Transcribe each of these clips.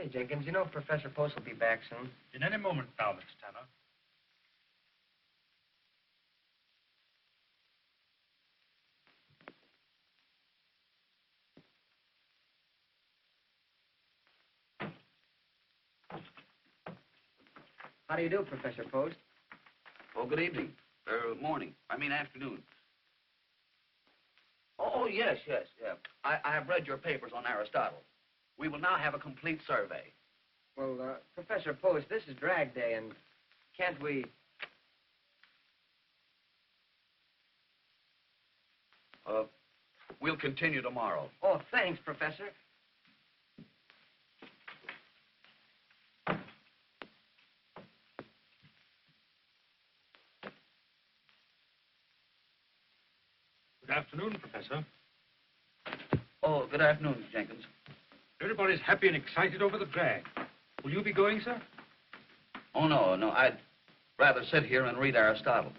Say, Jenkins, you know Professor Post will be back soon. In any moment now, Mr. Tanner. How do you do, Professor Post? Oh, good evening. Morning. I mean afternoon. Oh, yes, yeah. I have read your papers on Aristotle. We will now have a complete survey. Well, Professor Post, this is drag day, and can't we... We'll continue tomorrow. Oh, thanks, Professor. Good afternoon, Professor. Oh, good afternoon, Jenkins. Everybody's happy and excited over the drag. Will you be going, sir? Oh, no. I'd rather sit here and read Aristotle.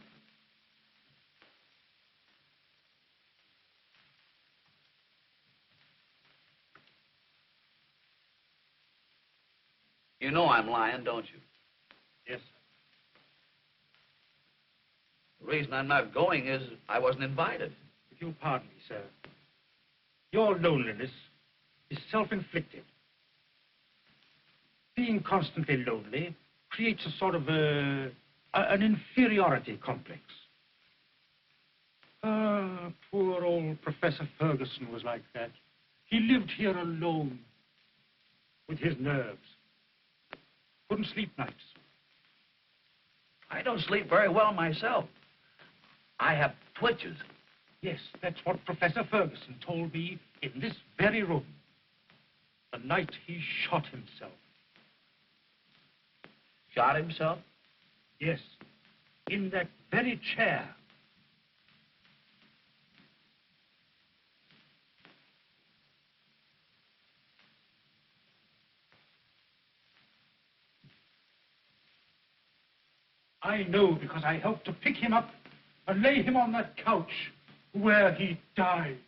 You know I'm lying, don't you? Yes, sir. The reason I'm not going is I wasn't invited. If you'll pardon me, sir, your loneliness is self-inflicted. Being constantly lonely creates a sort of an inferiority complex. Poor old Professor Ferguson was like that. He lived here alone with his nerves. Couldn't sleep nights. I don't sleep very well myself. I have twitches. Yes, that's what Professor Ferguson told me in this very room. The night he shot himself. Shot himself? Yes, in that very chair. I know because I helped to pick him up and lay him on that couch where he died.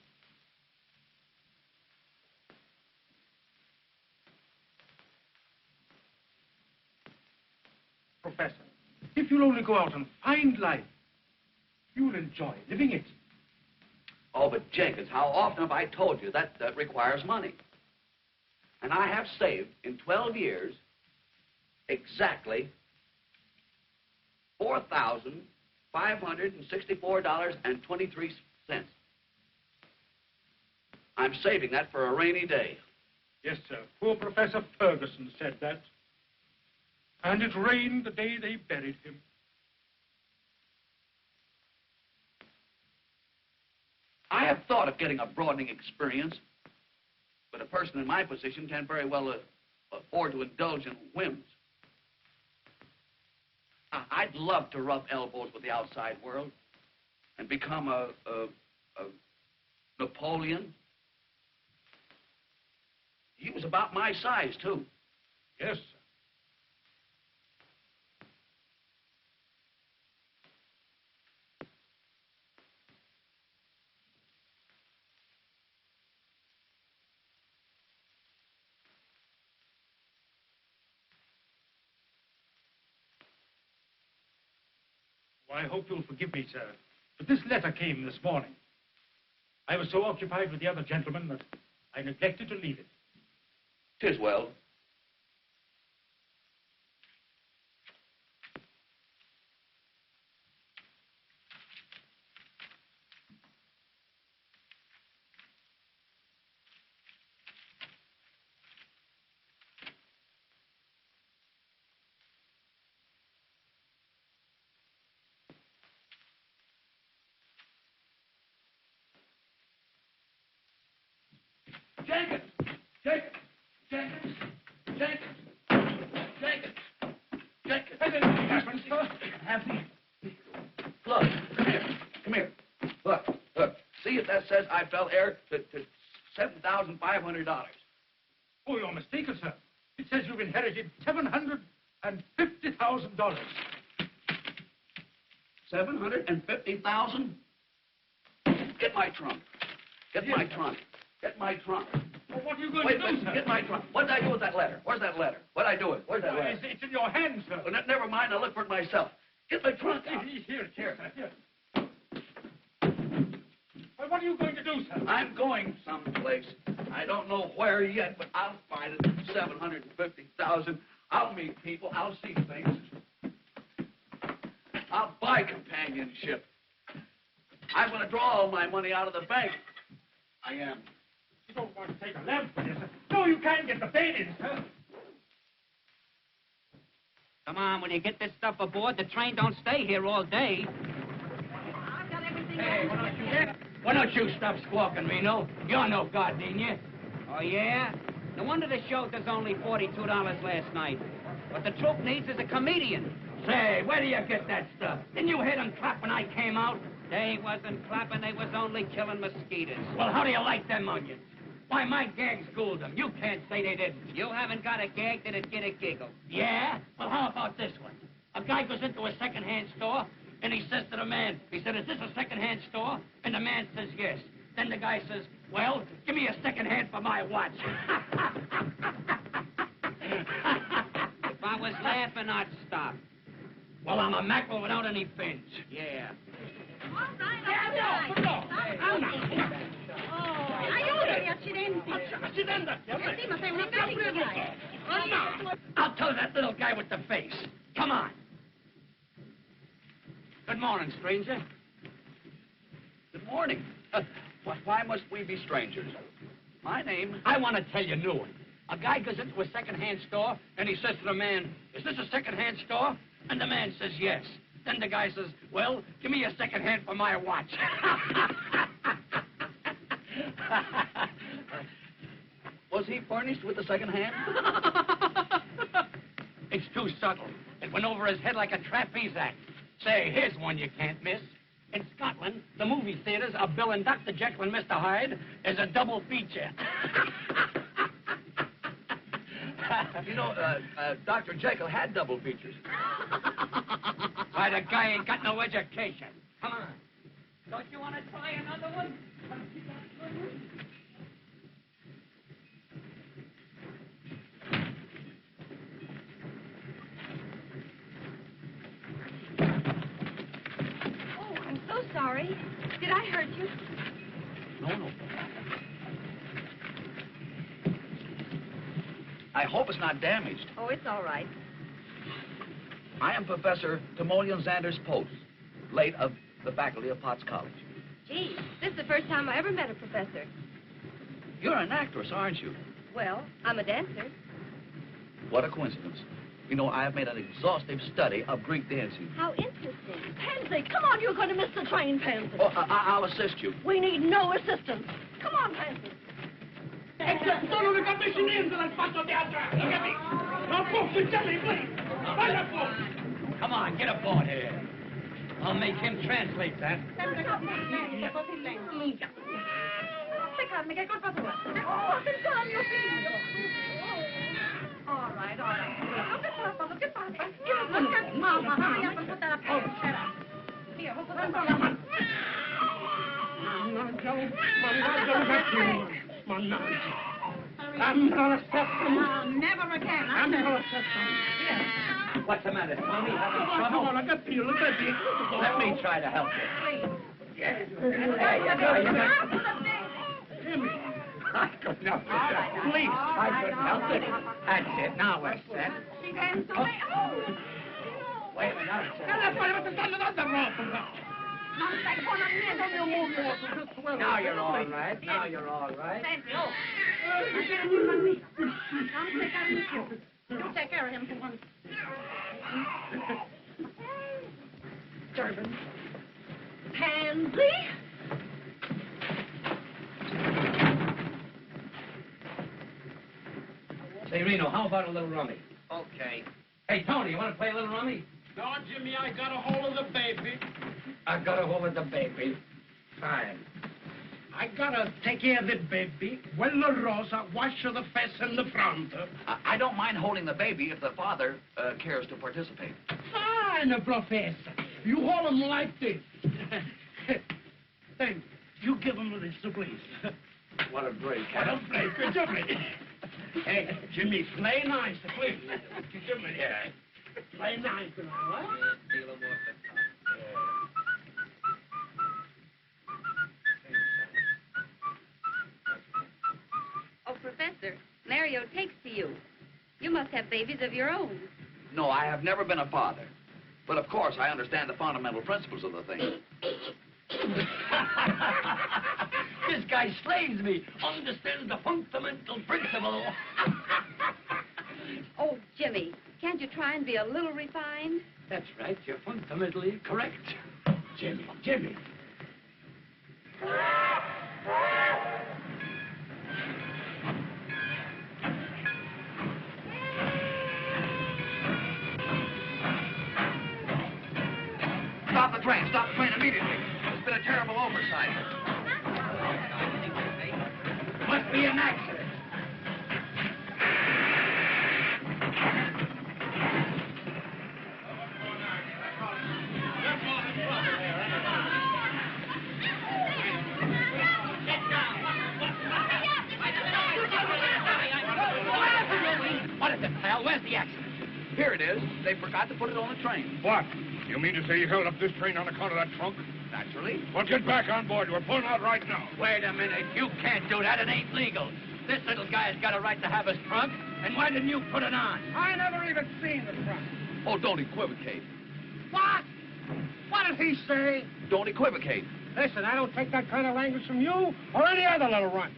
Professor, if you'll only go out and find life, you'll enjoy living it. Oh, but Jenkins, how often have I told you that requires money? And I have saved in 12 years exactly $4,564.23. I'm saving that for a rainy day. Yes, sir. Poor Professor Ferguson said that. And it rained the day they buried him. I have thought of getting a broadening experience, but a person in my position can't very well afford to indulge in whims. I'd love to rub elbows with the outside world and become a Napoleon. He was about my size, too. Yes, sir. Well, I hope you'll forgive me, sir, but this letter came this morning. I was so occupied with the other gentlemen that I neglected to leave it. 'Tis well. Jenkins! Jenkins! Jenkins! Jenkins! Jenkins! Jenkins! Has anything happened, sir? Look, come here. Look. See if that says I fell heir to $7,500. Oh, you're mistaken, sir. It says you've inherited $750,000. $750,000? Get my trunk. Get my trunk. Get my trunk. Well, what are you going Wait, to do, sir? get my trunk. What did I do with that letter? Where's that letter? What did I do with it? Where's that letter? It's in your hands, sir. Well, never mind. I'll look for it myself. Get my trunk out. Here, sir, here. Well, what are you going to do, sir? I'm going someplace. I don't know where yet, but I'll find it. 750,000. I'll meet people. I'll see things. I'll buy companionship. I'm going to draw all my money out of the bank. I am. You don't want to take a lamp for this, sir. No, you can't get the paint in, sir. Come on, when you get this stuff aboard, the train don't stay here all day. I've got everything. Hey, why don't you stop squawking, Reno? You're no god, ain't you? Oh, yeah? No wonder the show does only $42 last night. What the troupe needs is a comedian. Say, where do you get that stuff? Didn't you hear them clap when I came out? They wasn't clapping, they was only killing mosquitoes. Well, how do you like them onions? Why, my gags schooled them. You can't say they didn't. You haven't got a gag that'd get a giggle. Yeah? Well, how about this one? A guy goes into a second-hand store, and he says to the man, he said, is this a second-hand store? And the man says, yes. Then the guy says, well, give me a second hand for my watch. If I was laughing, I'd stop. Well, I'm a mackerel without any fins. Yeah. All right. Aiutami, accidenti. Sì, ma sei una carica. I'll tell that little guy with the face. Come on. Good morning, stranger. Good morning. Why must we be strangers? My name... I want to tell you a new one. A guy goes into a second-hand store, and he says to the man, is this a second-hand store? And the man says, yes. Then the guy says, well, give me a second hand for my watch. Was he furnished with a second hand? It's too subtle. It went over his head like a trapeze act. Say, here's one you can't miss. In Scotland, the movie theaters are billing Dr. Jekyll and Mr. Hyde as a double feature. You know, Dr. Jekyll had double features. Why, the guy ain't got no education. Come on. Don't you want to try another one? Oh, I'm so sorry. Did I hurt you? No. I hope it's not damaged. Oh, it's all right. I am Professor Timoleon Xander's Post, late of the faculty of Potts College. Gee, this is the first time I ever met a professor. You're an actress, aren't you? Well, I'm a dancer. What a coincidence. You know, I have made an exhaustive study of Greek dancing. How interesting. Pansy, come on, you're going to miss the train, Pansy. Oh, I'll assist you. We need no assistance. Come on, Pansy. Sono le cabecine del fatto teatro. Look at me. No, please. Come on, get aboard here. I'll make him translate that. Spiegarmi che colpa tua. Oh, attenzione al mio figlio. All right. Che passa? Mamma, hurry up and put that up there. Here, we'll put that on. I'm not accepting. Never again. I'm not accepting. What's the matter, Tommy? Having trouble? Come on, I got you. Look at me. Let me try to help you. Yeah. I couldn't help it. Please, I couldn't help it. That's it. Now we're set. She danced away. Wait a minute. Now it's set. Now you're all right. Now you're all right. You take care of him for once. Durbin. Pansy? Say, Reno, how about a little rummy? Okay. Hey, Tony, you want to play a little rummy? No, Jimmy, I got a hold of the baby. I got a hold of the baby. Fine. I gotta take care of the baby. Well, Rosa, wash the face in the front. I don't mind holding the baby if the father cares to participate. Fine, Professor. You hold him like this. Thank you. You give him this, please. What a break. What a break, Jimmy. Hey, Jimmy, play nice, please. Jimmy, yeah. Play nice, what? Oh, Professor, Mario takes to you. You must have babies of your own. No, I have never been a father. But of course, I understand the fundamental principles of the thing. This guy slays me. Understands the fundamental principle. Oh, Jimmy, can't you try and be a little refined? That's right. You're fundamentally correct. Jimmy. Stop the train immediately. There's been a terrible oversight. Must be an accident. What is it, pal? Where's the accident? Here it is. They forgot to put it on the train. What? You mean to say you held up this train on account of that trunk? Naturally. Well, get back on board. We're pulling out right now. Wait a minute. You can't do that. It ain't legal. This little guy's got a right to have his trunk. And why didn't you put it on? I never even seen the trunk. Oh, don't equivocate. What? What did he say? Don't equivocate. Listen, I don't take that kind of language from you or any other little runt.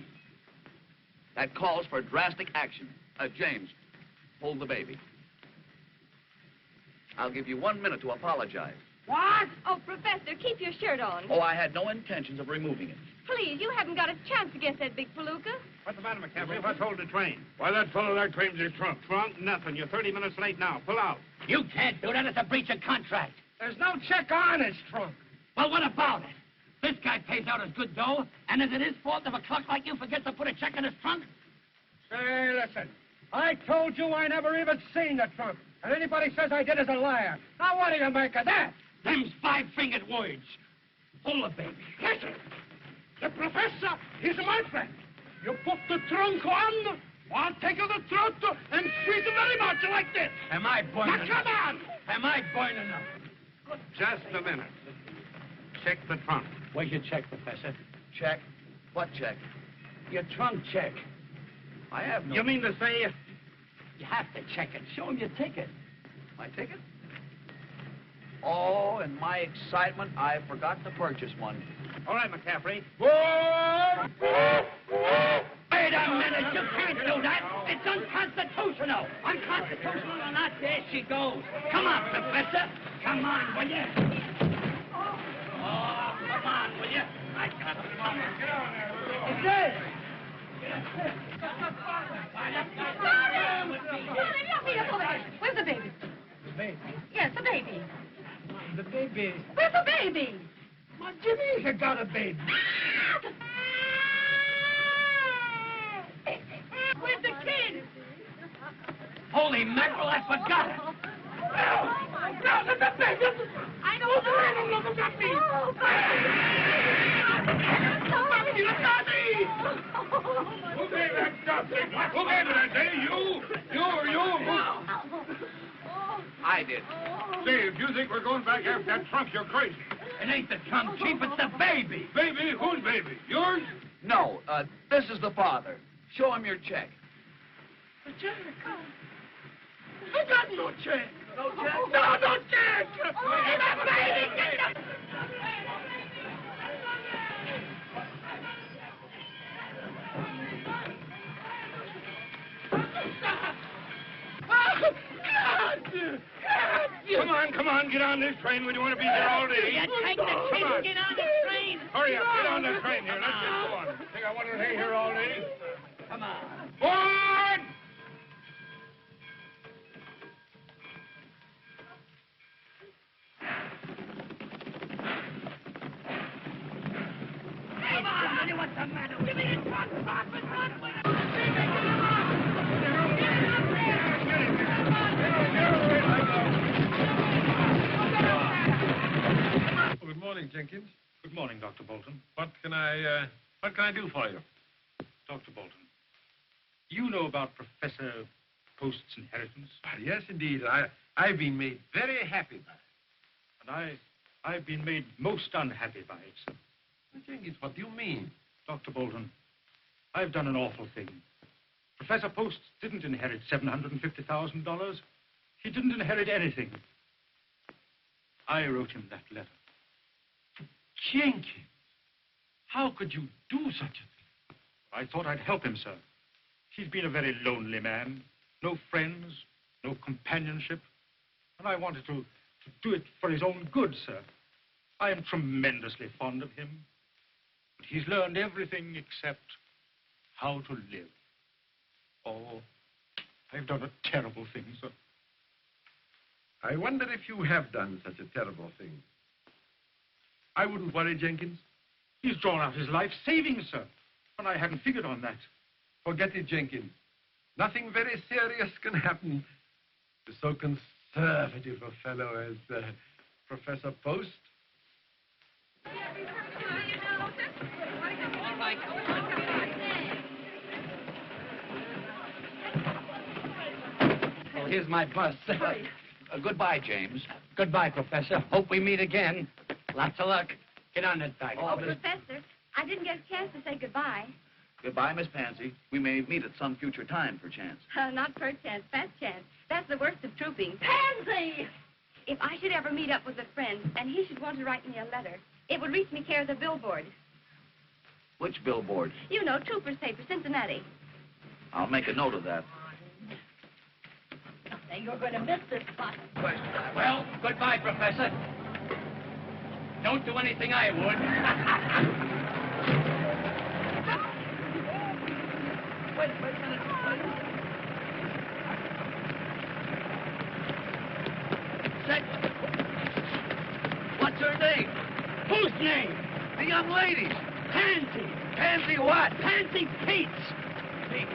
That calls for drastic action. James, hold the baby. I'll give you 1 minute to apologize. What? Oh, Professor, keep your shirt on. Oh, I had no intentions of removing it. Please, you haven't got a chance against that big palooka. What's the matter, McCaffrey? What's holding the train? Why, that fellow there claims his trunk. Trunk? Nothing. You're 30 minutes late now. Pull out. You can't do that. It's a breach of contract. There's no check on his trunk. Well, what about it? This guy pays out his good dough, and is it his fault if a clerk like you forgets to put a check in his trunk? Say, listen. I told you I never even seen the trunk. And anybody says I did is a liar. Now, what do you make of that? Them's five-fingered words. Pull the baby. Listen. The professor, he's my friend. You put the trunk on, I'll take the throat and squeeze it very much like this. Am I burning? Now, come on. Am I burning up? Just a minute. Check the trunk. Where's your check, Professor? Check? What check? Your trunk check. I have no... You mean to say... You have to check it. Show him your ticket. My ticket? Oh, in my excitement, I forgot to purchase one. All right, McCaffrey. Wait a minute. You can't do that. It's unconstitutional. Unconstitutional or not, there she goes. Come on, Professor. Come on, will you? Oh, come on, will you? I got it. Come on. Get on there. It's dead. Where's the baby? The baby? Yes, the baby. The baby? Where's the baby? My Jimmy's got a baby. Where's the kid? Holy mackerel, I forgot it. No, the baby. I don't know. Look at me. Who gave that stuff? Who gave it? Say, you? I did. Say, if you think we're going back after that trunk, you're crazy. It ain't the trunk, Chief, it's the baby. Baby? Whose baby? Yours? No, this is the father. Show him your check. The check? I got no check. No check? No check. Get the baby. Get the... Come on, get on this train. We don't want to be here all day. Yeah, take the train and get on the train. Hurry up, get on the train here. Let's get going. Think I want to stay here all day? Come on. Forward! Come on, honey, what's the matter with you? Give me the trunk, Good morning, Jenkins. Good morning, Dr. Bolton. What can I do for you? Dr. Bolton, you know about Professor Post's inheritance? Yes, indeed. I've been made very happy by it. And I've been made most unhappy by it, sir. Jenkins, what do you mean? Dr. Bolton, I've done an awful thing. Professor Post didn't inherit $750,000. He didn't inherit anything. I wrote him that letter. Jenkins, how could you do such a thing? I thought I'd help him, sir. He's been a very lonely man. No friends, no companionship. And I wanted to do it for his own good, sir. I am tremendously fond of him. But he's learned everything except how to live. Oh, I've done a terrible thing, sir. I wonder if you have done such a terrible thing. I wouldn't worry, Jenkins. He's drawn out his life savings, sir. And I hadn't figured on that. Forget it, Jenkins. Nothing very serious can happen to so conservative a fellow as Professor Post. Oh, here's my bus. Goodbye, James. Goodbye, Professor. Hope we meet again. Lots of luck. Get on that bike. Oh, Professor, I didn't get a chance to say goodbye. Goodbye, Miss Pansy. We may meet at some future time, perchance. Not per chance, fast chance. That's the worst of trooping. Pansy! If I should ever meet up with a friend and he should want to write me a letter, it would reach me care of the billboard. Which billboard? You know, Trooper's paper, Cincinnati. I'll make a note of that. Now, you're going to miss this bus. Well, goodbye, Professor. Don't do anything I would. Wait a minute. Sedgwick. What's her name? Whose name? The young lady. Pansy. Pansy what? Pansy Pete's. Pete.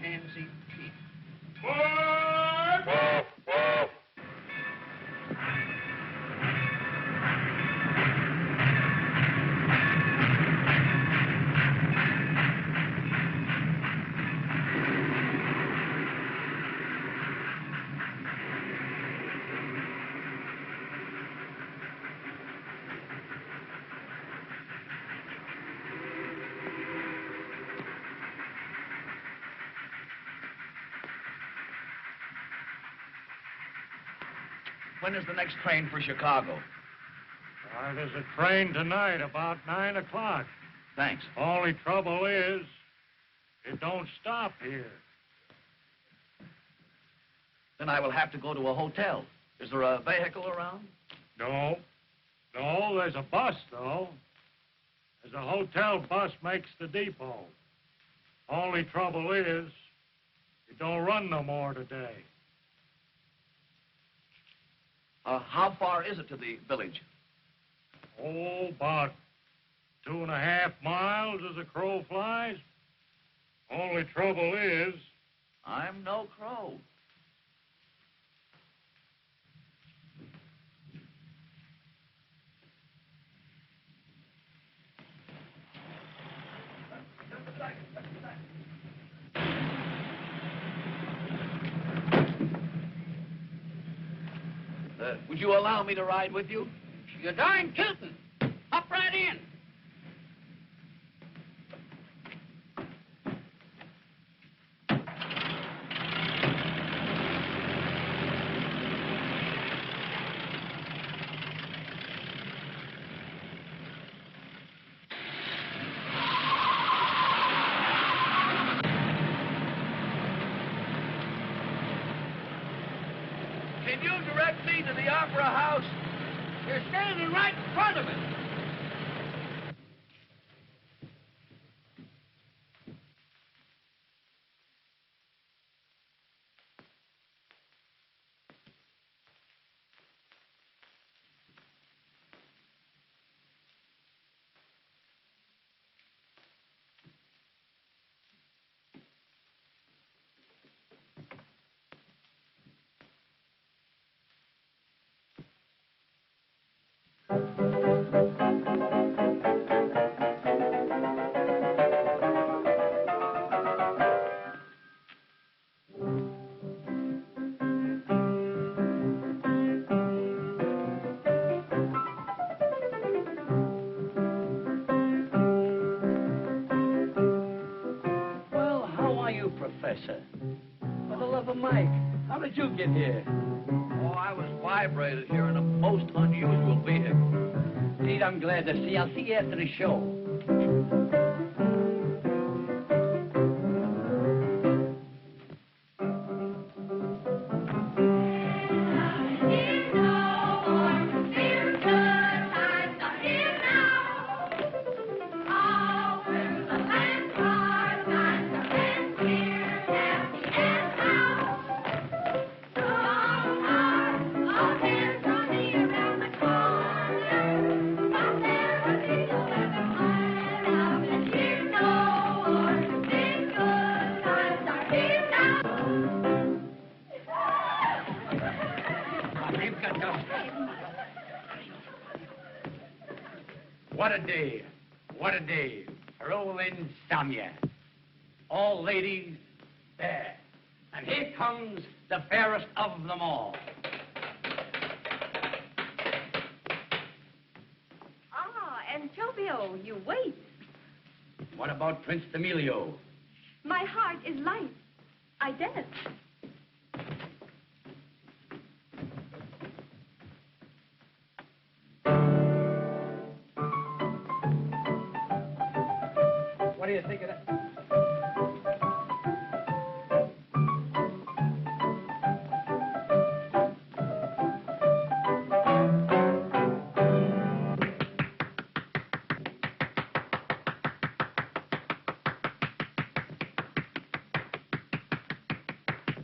Pansy Pete. When is the next train for Chicago? There's a train tonight about 9 o'clock. Thanks. Only trouble is, it don't stop here. Then I will have to go to a hotel. Is there a vehicle around? No, there's a bus, though. There's a hotel bus makes the depot. Only trouble is, it don't run no more today. How far is it to the village? Oh, about 2.5 miles as a crow flies. Only trouble is... I'm no crow. Would you allow me to ride with you? You're darn tootin'. Hop right in. Can you direct me to the Opera House? You're standing right in front of it. Professor. For the love of Mike, how did you get here? Oh, I was vibrated here in a most unusual vehicle. Indeed, I'm glad to see. I'll see you after the show. What a day. What a day. Rolling Samya. All ladies there. And here comes the fairest of them all. Ah, Antonio, you wait. What about Prince Emilio? My heart is light. I dance. What do you think of that?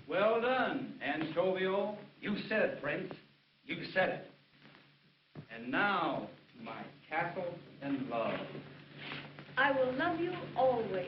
Well done, Antonio. You said it, Prince. You said it. And now, my castle and love. I will love you always.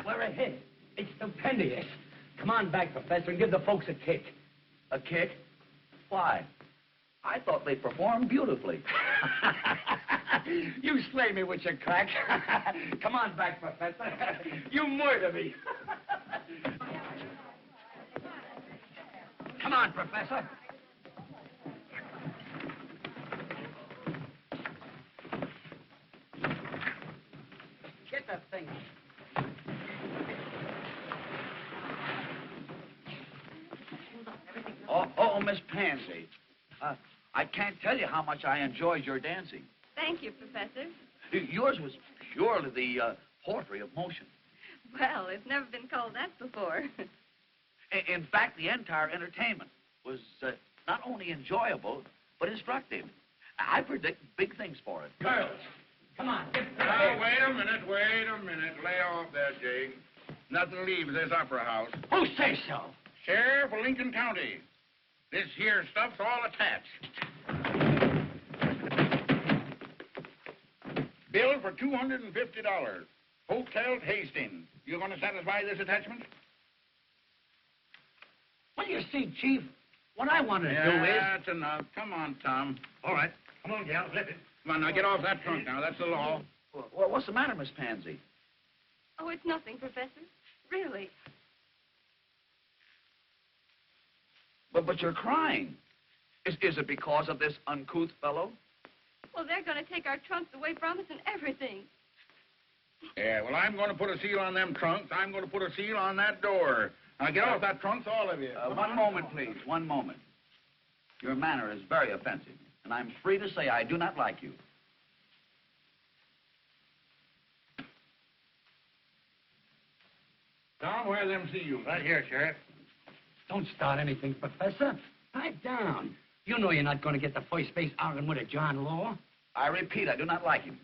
We're ahead. It's stupendous. Come on back, Professor, and give the folks a kick. A kick? Why? I thought they performed beautifully. You slay me with your crack. Come on back, Professor. You murder me. Come on, Professor. Get that thing. Oh, Miss Pansy. I can't tell you how much I enjoyed your dancing. Thank you, Professor. Yours was purely the poetry of motion. Well, it's never been called that before. In fact, the entire entertainment was not only enjoyable, but instructive. I predict big things for it. Girls, come on. Now, wait a minute. Lay off there, Jake. Nothing leaves this opera house. Who says so? Sheriff of Lincoln County. This here stuff's all attached. Bill for $250. Hotel Hastings. You going to satisfy this attachment? Well, you see, Chief, what I want to do is... That's enough. Come on, Tom. All right. Come on, gal, flip it. Come on, now get off that trunk now. That's the law. Well, what's the matter, Miss Pansy? Oh, it's nothing, Professor. Really. But you're crying. Is it because of this uncouth fellow? Well, they're going to take our trunks away from us and everything. Yeah, well, I'm going to put a seal on them trunks. I'm going to put a seal on that door. Now, get off that trunks, all of you. One moment, please. One moment. Your manner is very offensive, and I'm free to say I do not like you. Tom, where are them seals? Right here, Sheriff. Don't start anything, Professor. Pipe down. You know you're not going to get the first base arguing with a John Law. I repeat, I do not like him.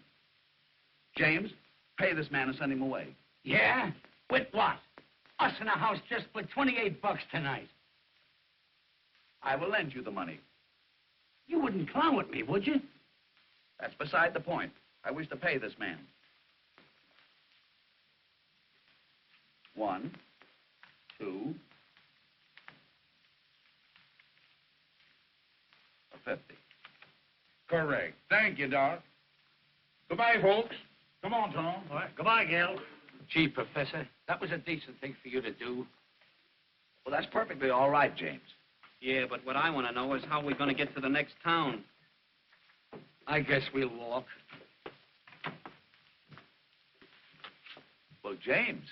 James, pay this man and send him away. Yeah? With what? Us in the house just split $28 tonight. I will lend you the money. You wouldn't clown with me, would you? That's beside the point. I wish to pay this man. 1, 2, 50. Correct. Thank you, Doc. Goodbye, folks. Come on, Tom. All right. Goodbye, Gil. Gee, Professor, that was a decent thing for you to do. Well, that's perfectly all right, James. Yeah, but what I want to know is how we're going to get to the next town. I guess we'll walk. Well, James,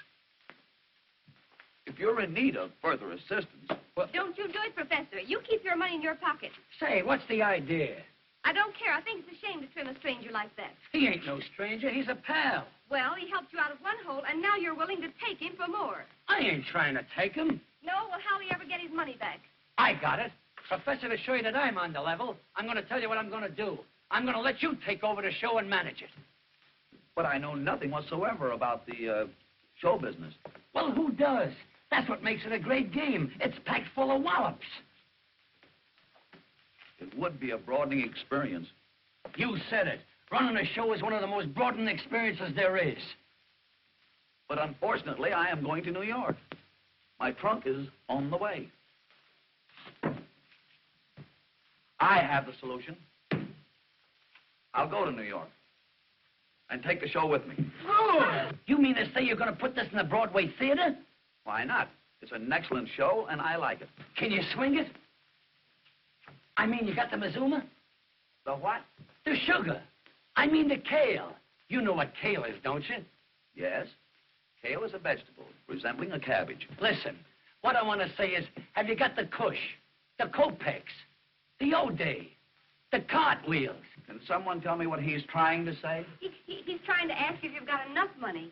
if you're in need of further assistance, well, Don't you do it, Professor. You keep your money in your pocket. Say, what's the idea? I don't care. I think it's a shame to trim a stranger like that. He ain't no stranger. He's a pal. Well, he helped you out of one hole, and now you're willing to take him for more. I ain't trying to take him. No? Well, how'll he ever get his money back? I got it. Professor, to show you that I'm on the level, I'm going to tell you what I'm going to do. I'm going to let you take over the show and manage it. but I know nothing whatsoever about the show business. Well, who does? That's what makes it a great game. It's packed full of wallops. It would be a broadening experience. You said it. Running a show is one of the most broadening experiences there is. But unfortunately, I am going to New York. My trunk is on the way. I have the solution. I'll go to New York and take the show with me. Oh! You mean to say you're going to put this in the Broadway theater? Why not? It's an excellent show, and I like it. Can you swing it? I mean, you got the Mazuma? The what? The sugar. I mean the kale. You know what kale is, don't you? Yes. Kale is a vegetable resembling a cabbage. Listen, what I want to say is, have you got the Kush, the Kopex, the O'Day, the cartwheels? Can someone tell me what he's trying to say? He's trying to ask if you've got enough money.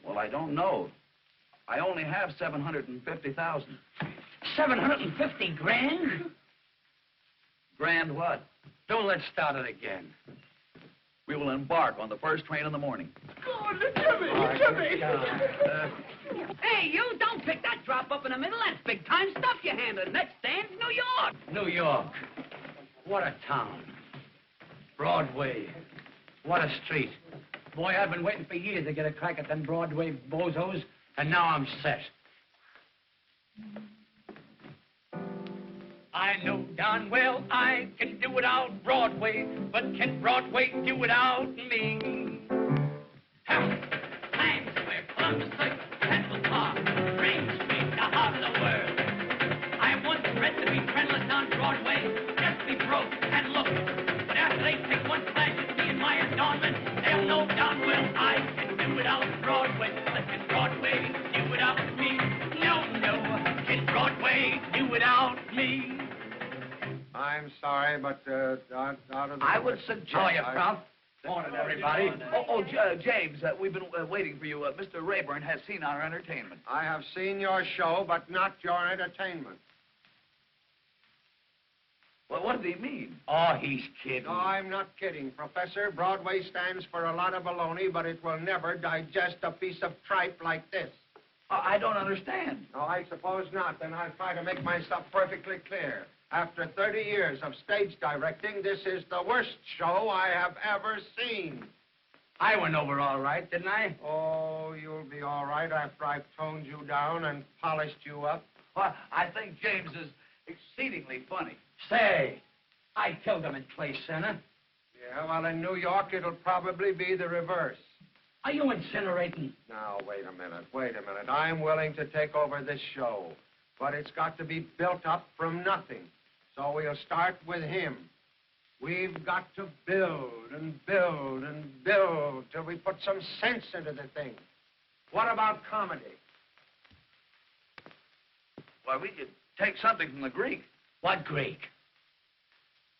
Well, I don't know. I only have 750,000. 750 grand? Grand what? Don't let's start it again. We will embark on the first train in the morning. Oh, Jimmy! Hey, you, don't pick that drop up in the middle. That's big-time stuff you handled. Next stand's New York. New York. What a town. Broadway. What a street. Boy, I've been waiting for years to get a crack at them Broadway bozos, and now I'm set. I know darn well I can do without Broadway, but can Broadway do without me? Times Square, Columbus Circle, Central Park, Main Street, the heart of the world. I once read to be friendless on Broadway, just be broke and look. But after they take one flash at me in my adornment, they'll know darn well I can do without Broadway, but can Broadway do without me? No, can Broadway do without me? I'm sorry, but out of the... I would suggest... How are you, Prof? Morning, everybody. James, we've been waiting for you. Mr. Rayburn has seen our entertainment. I have seen your show, but not your entertainment. Well, what did he mean? Oh, he's kidding. No, I'm not kidding, Professor. Broadway stands for a lot of baloney, but it will never digest a piece of tripe like this. I don't understand. No, I suppose not. Then I'll try to make myself perfectly clear. After 30 years of stage directing, this is the worst show I have ever seen. I went over all right, didn't I? Oh, you'll be all right after I've toned you down and polished you up. Well, I think James is exceedingly funny. Say, I killed him in Clay Center. Yeah, well, in New York, it'll probably be the reverse. Are you incinerating? Now, wait a minute. I'm willing to take over this show, but it's got to be built up from nothing. So we'll start with him. We've got to build and build and build till we put some sense into the thing. What about comedy? Well, we could take something from the Greek. What Greek?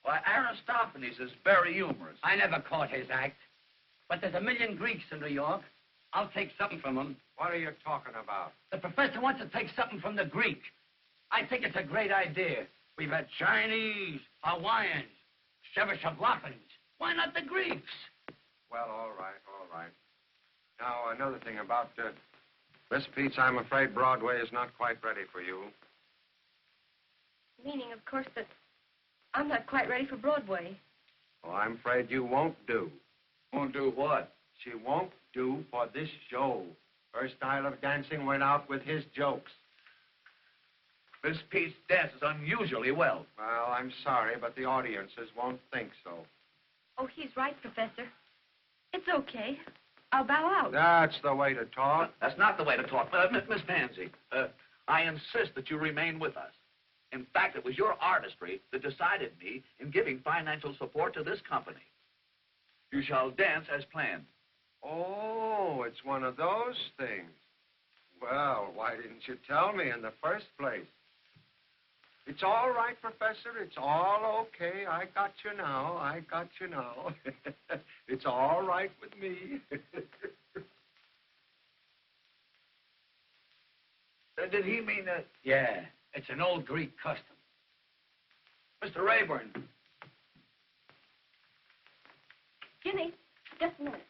Why, Aristophanes is very humorous. I never caught his act. But there's a million Greeks in New York. I'll take something from him. What are you talking about? The professor wants to take something from the Greek. I think it's a great idea. We've had Chinese, Hawaiians, Czechoslovakians. Why not the Greeks? Well, all right, all right. Now, another thing about, Miss Peets, I'm afraid Broadway is not quite ready for you. Meaning, of course, that I'm not quite ready for Broadway. Well, I'm afraid you won't do. Won't do what? She won't do for this show. Her style of dancing went out with his jokes. Miss Peets dances unusually well. Well, I'm sorry, but the audiences won't think so. Oh, he's right, Professor. It's okay. I'll bow out. That's the way to talk. That's not the way to talk. Miss Pansy, I insist that you remain with us. In fact, it was your artistry that decided me in giving financial support to this company. You shall dance as planned. Oh, it's one of those things. Well, why didn't you tell me in the first place? It's all right, Professor. It's all okay. I got you now. I got you now. It's all right with me. Did he mean that? Yeah, it's an old Greek custom. Mr. Rayburn. Jimmy, just a minute.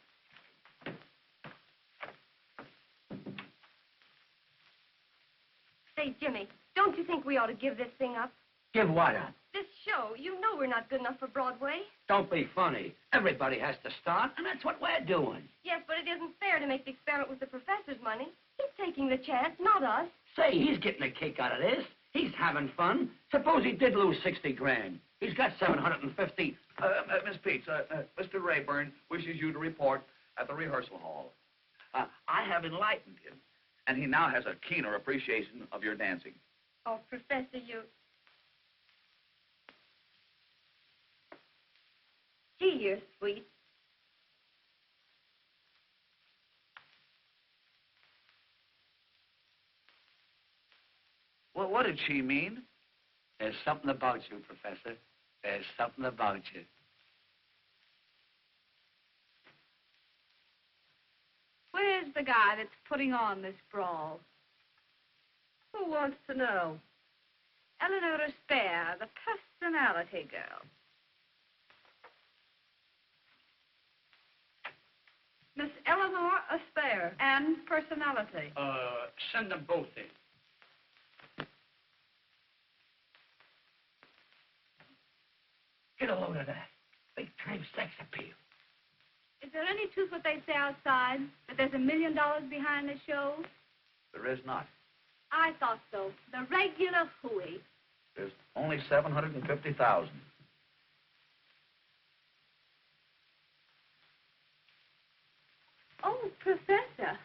Say, Jimmy, don't you think we ought to give this thing up? Give what up? This show, you know we're not good enough for Broadway. Don't be funny. Everybody has to start, and that's what we're doing. Yes, but it isn't fair to make the experiment with the professor's money. He's taking the chance, not us. Say, he's getting a kick out of this. He's having fun. Suppose he did lose 60 grand. He's got 750. Miss Peets, Mr. Rayburn wishes you to report at the rehearsal hall. I have enlightened him, and he now has a keener appreciation of your dancing. Oh, Professor, you... Gee, you're sweet. Well, what did she mean? There's something about you, Professor. There's something about you. Where's the guy that's putting on this brawl? Who wants to know? Eleanor Spare, the personality girl. Miss Eleanor Aspare and personality. Send them both in. Get a load of that. Big-time sex appeal. Is there any truth what they say outside? That there's $1 million behind the show? There is not. I thought so. The regular hooey. There's only 750,000. Oh, Professor.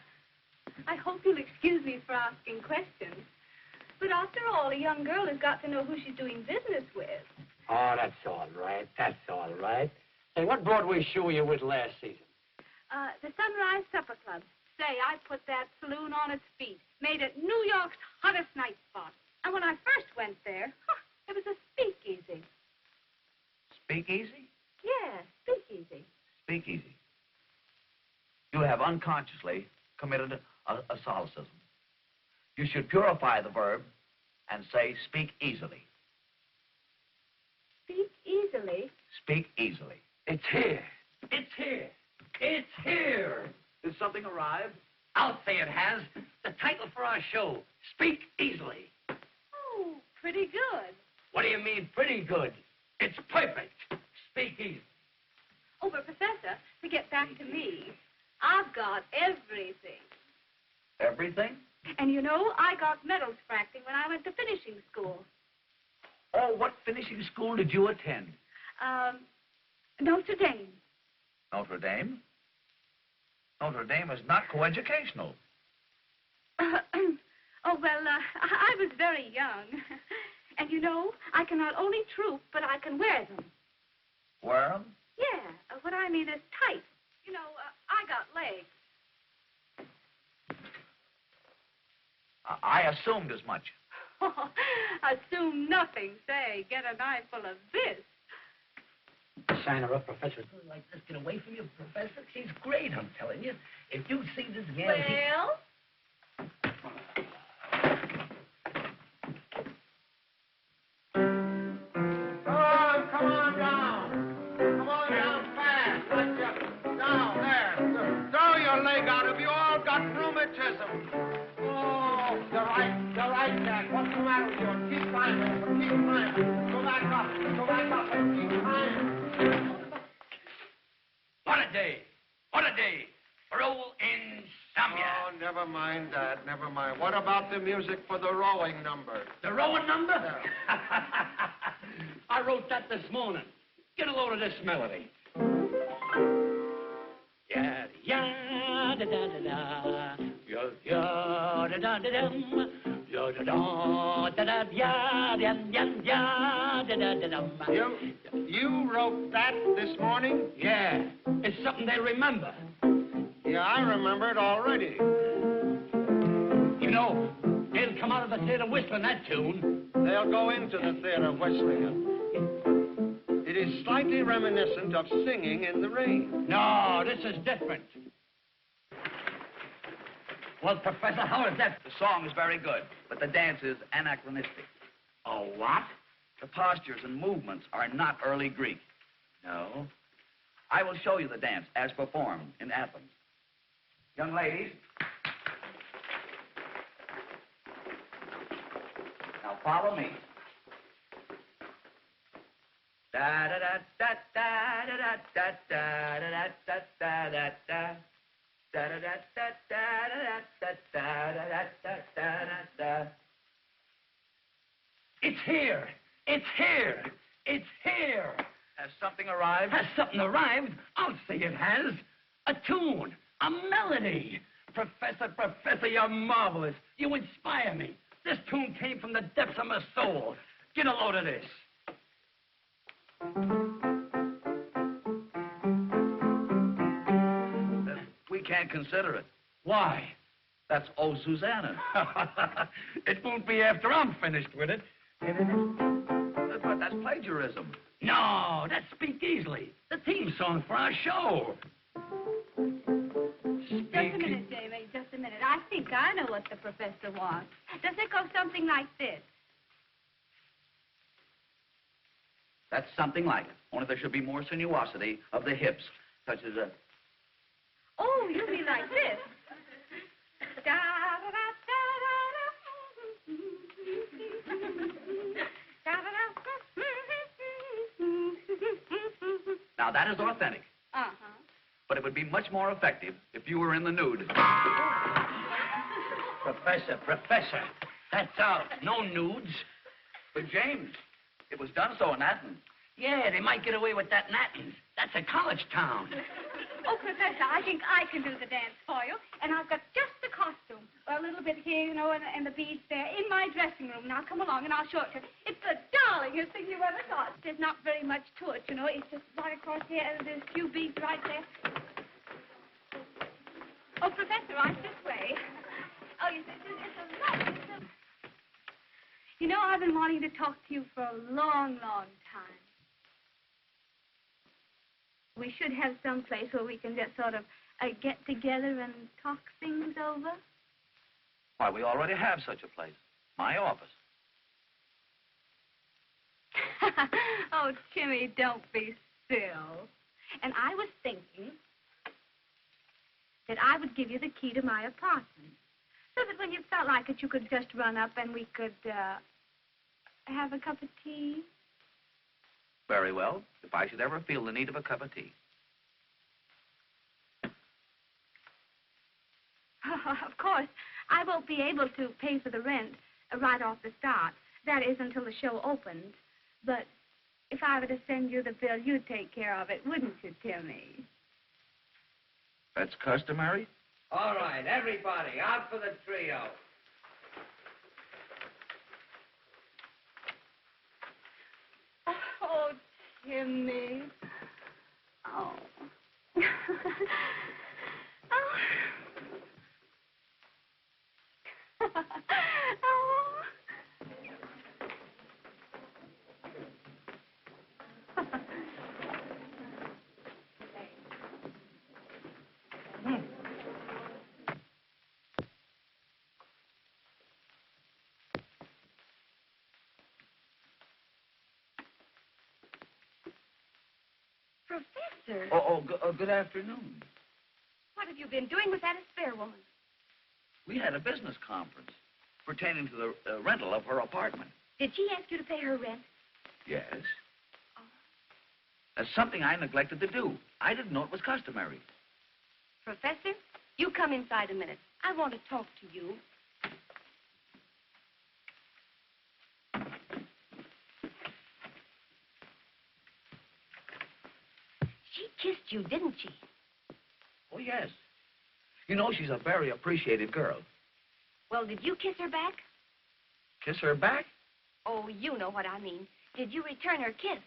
I hope you'll excuse me for asking questions. But after all, a young girl has got to know who she's doing business with. Oh, that's all right. That's all right. Hey, what Broadway show were you with last season? The Sunrise Supper Club. Say, I put that saloon on its feet. Made it New York's hottest night spot. And when I first went there, it was a speakeasy. Speakeasy? Yeah, speakeasy. Speakeasy. You have unconsciously committed a solecism. You should purify the verb and say speak easily. Speak easily? Speak easily. It's here. It's here. It's here. Did something arrive? I'll say it has. The title for our show, Speak Easily. Oh, pretty good. What do you mean, pretty good? It's perfect. Speak easy. Oh, but Professor, to get back to me, I've got everything. Everything? And you know, I got medals for acting when I went to finishing school. Oh, what finishing school did you attend? Notre Dame. Notre Dame? Notre Dame is not coeducational. Oh, well, I was very young. And you know, I can not only troop, but I can wear them. Wear them? Yeah, what I mean is tight. You know, I got legs. I assumed as much. Assume nothing. Say, get an eyeful of this. sign her up, Professor. Like this, get away from you, Professor. She's great, I'm telling you. If you see this gal... Well? Come on down. Come on down fast. Down there. Throw your leg out. Have you all got rheumatism? Oh, you're right, Jack. What's the matter with you? Keep climbing. Keep climbing. Go back up and keep climbing. What a day. What a day. For old insomnia. Oh, never mind that. Never mind. What about the music for the rowing number? The rowing number? I wrote that this morning. Get a load of this melody. Yeah, yeah, da da da da. Yeah, yeah, da da da dum. Yeah, da da da da yeah, yeah, yeah, da da da dum. You wrote that this morning? Yeah, it's something they remember. Yeah, I remember it already. You know, they'll come out of the theater whistling that tune. They'll go into the theater whistling it. It is slightly reminiscent of singing in the rain. No, this is different. Well, Professor, how is that? The song is very good, but the dance is anachronistic. Oh, what? The postures and movements are not early Greek. No. I will show you the dance as performed in Athens. Young ladies. Now follow me. Da da da da da da da da da da da da da. Da da da da da da da da da da da. It's here. It's here. It's here. Has something arrived? Has something arrived? I'll say it has. A tune. A melody. Professor, you're marvelous. You inspire me. This tune came from the depths of my soul. Get a load of this. We can't consider it. Why? That's Oh, Susanna. It won't be after I'm finished with it. But that's plagiarism. No, that's Speak Easily. The theme song for our show. Just a minute, Jamie, just a minute. I think I know what the professor wants. Does it go something like this? That's something like it. Only there should be more sinuosity of the hips, such as a... Oh, you mean like this? Now, that is authentic. Uh-huh. But it would be much more effective if you were in the nude. Professor, that's out. No nudes. But, James, it was done so in Athens. Yeah, they might get away with that in Athens. That's a college town. Oh, Professor, I think I can do the dance for you. And I've got just the costume. A little bit here, you know, and the beads there in my dressing room. Now, come along and I'll show it to you. It's the darlingest thing you ever saw. There's not very much to it, you know. It's just right across here, and there's a few beads right there. Oh, Professor, right this way. Oh, you see, it's a lot. You know, I've been wanting to talk to you for a long, long time. We should have some place where we can just sort of get together and talk things over. Why, we already have such a place. My office. Oh, Timmy, don't be still. And I was thinking that I would give you the key to my apartment. So that when you felt like it, you could just run up and we could, have a cup of tea. Very well, if I should ever feel the need of a cup of tea. Of course, I won't be able to pay for the rent right off the start. That is until the show opens. But if I were to send you the bill, you'd take care of it, wouldn't you, Timmy? That's customary? All right, everybody, out for the trio. Oh, Timmy. Oh. Oh. Professor, Good afternoon. what have you been doing with that spare woman? We had a business conference pertaining to the rental of her apartment. Did she ask you to pay her rent? Yes. That's something I neglected to do. I didn't know it was customary. Professor, you come inside a minute. I want to talk to you. She kissed you, didn't she? Oh, yes. You know, she's a very appreciated girl. Well, did you kiss her back? Kiss her back? Oh, you know what I mean. Did you return her kiss?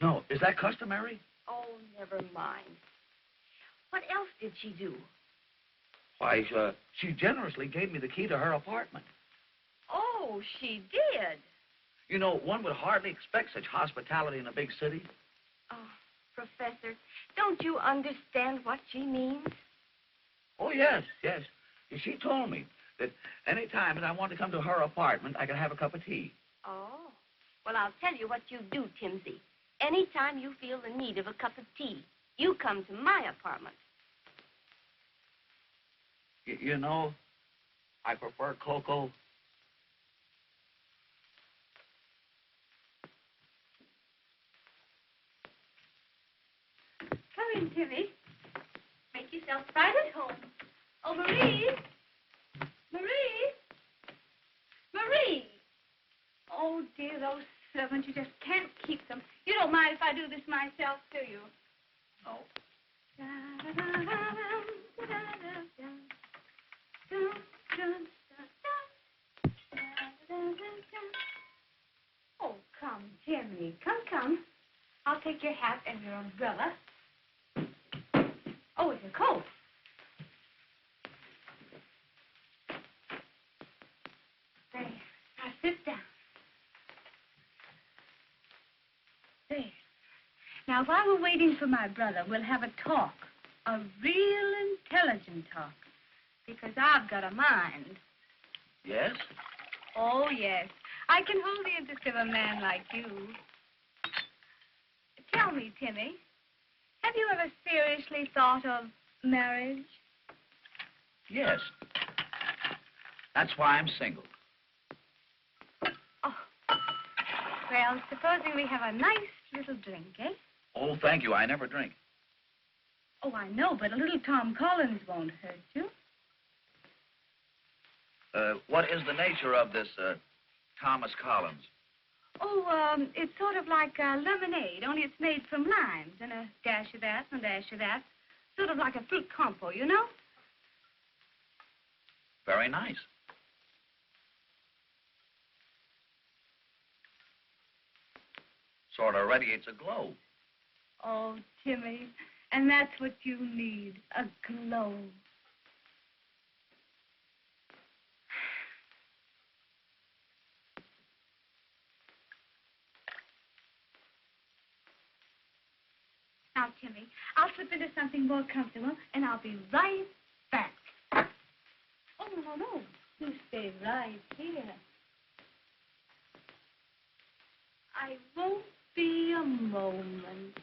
No. Is that customary? Oh, never mind. What else did she do? Why, she generously gave me the key to her apartment. Oh, she did. You know, one would hardly expect such hospitality in a big city. Oh, Professor, don't you understand what she means? Oh, yes. She told me that any time that I want to come to her apartment, I can have a cup of tea. Oh, well, I'll tell you what you do, Timsy. Anytime you feel the need of a cup of tea, you come to my apartment. You know, I prefer cocoa. Come in, Timmy. Make yourself right at home. Oh, Marie! Marie! Oh, dear, those servants, you just can't keep them. You don't mind if I do this myself, do you? Oh. Oh, come, Timmy. Come. I'll take your hat and your umbrella. Oh, it's a coat. There. Now sit down. There. Now, while we're waiting for my brother, we'll have a talk. A real intelligent talk. Because I've got a mind. Yes? Oh, yes. I can hold the interest of a man like you. Tell me, Timmy, have you ever seriously thought of marriage? Yes. That's why I'm single. Oh. Well, supposing we have a nice little drink, eh? Oh, thank you. I never drink. Oh, I know, but a little Tom Collins won't hurt you. What is the nature of this, Thomas Collins? Oh, it's sort of like lemonade, only it's made from limes and a dash of that and a dash of that. Sort of like a fruit compo, you know? Very nice. Sort of radiates a glow. Oh, Timmy, and that's what you need, a glow. Now, Timmy, I'll slip into something more comfortable, and I'll be right back. Oh, no. You stay right here. I won't be a moment.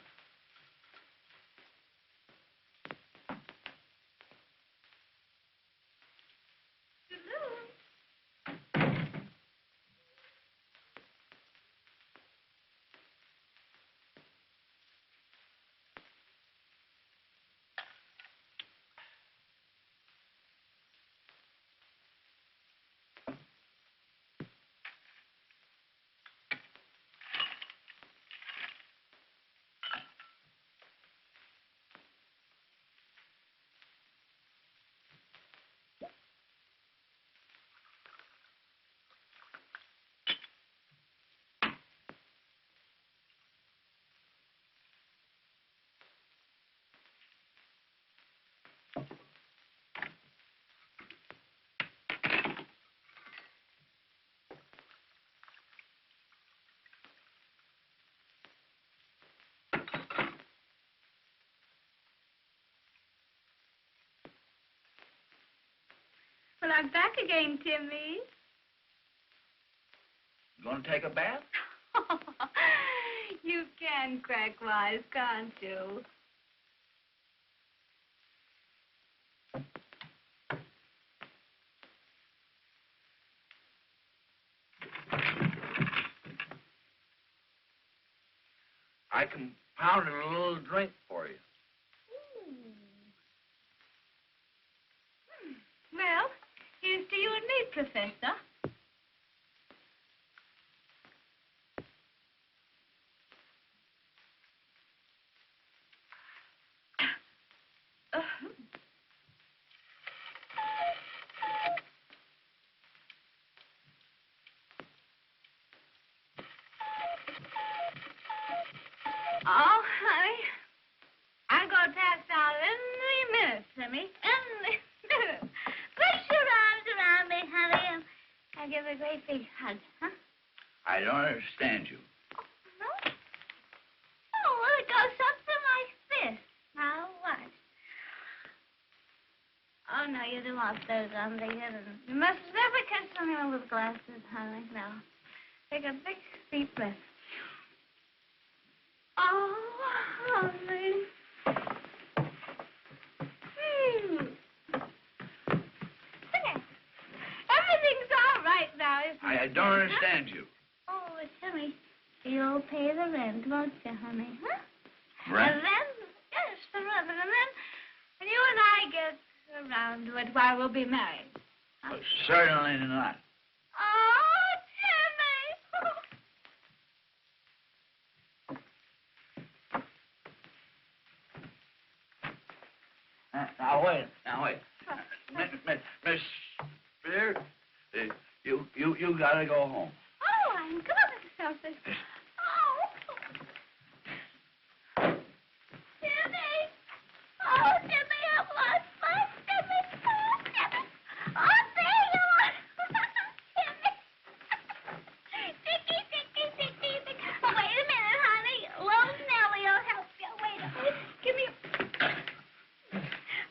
Well, I'm back again, Timmy. You going to take a bath? You can crack wise, can't you? I compounded a little drink for you. Well, here's to you and me, Professor. Oh, honey, I'm going to pass out any minute, Timmy. Any minute. Put your arms around me, honey, and I'll give a great big hug, huh? I don't understand you. No? Oh, well, it goes something like this. Now, what? Oh, no, you don't want those on the other. You must never catch someone with glasses, honey. No. Take a big, deep breath. Oh, honey. There. Everything's all right now, isn't it? I don't understand you. Oh, Timmy, you'll pay the rent, won't you, honey? Huh? Rent? And then, yes, the rent. And then, when you and I get around to it, why, we'll be married. Huh? Certainly not. Oh, Timmy. Now, wait. Miss Spear, you gotta go home. Oh, I'm going something. Oh. Timmy. Oh, Timmy, I've lost my Timmy. Oh, Timmy. Oh, there you are. Timmy. Ticky. Oh, wait a minute, honey. Little Nellie will help you. Wait a minute. Give me a...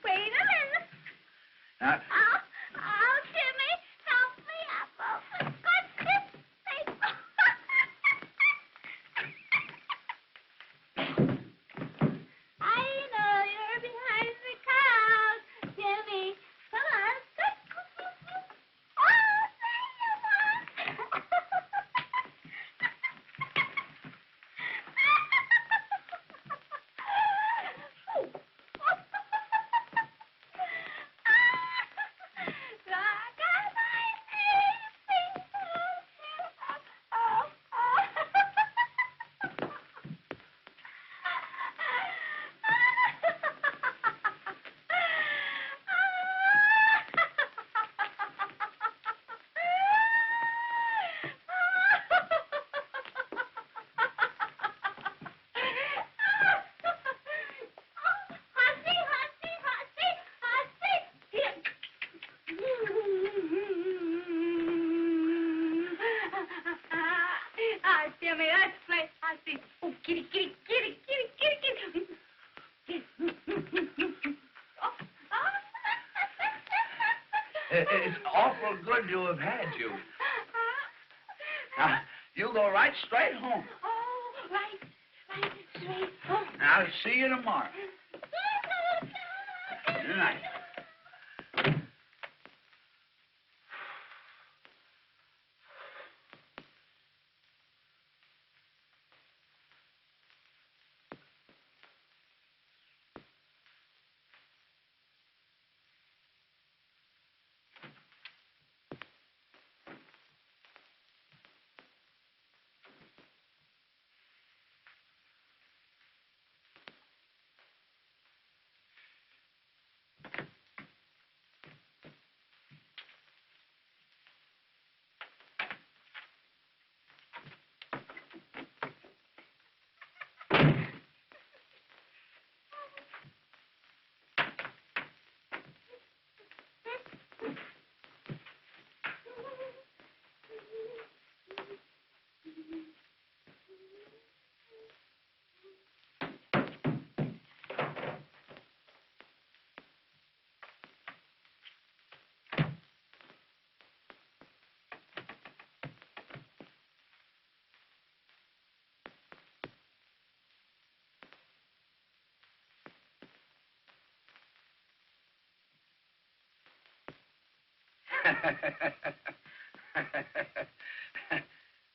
Wait a minute. Oh, Timmy, help me up. Oh, for goodness sake. I know you're behind the cows, Timmy. Come on. Oh, there you are. Timmy, let's play Hussy. Oh, kitty. It's awful good to have had you. Now, you go right straight home. Oh, right straight home. I'll see you tomorrow. Good night.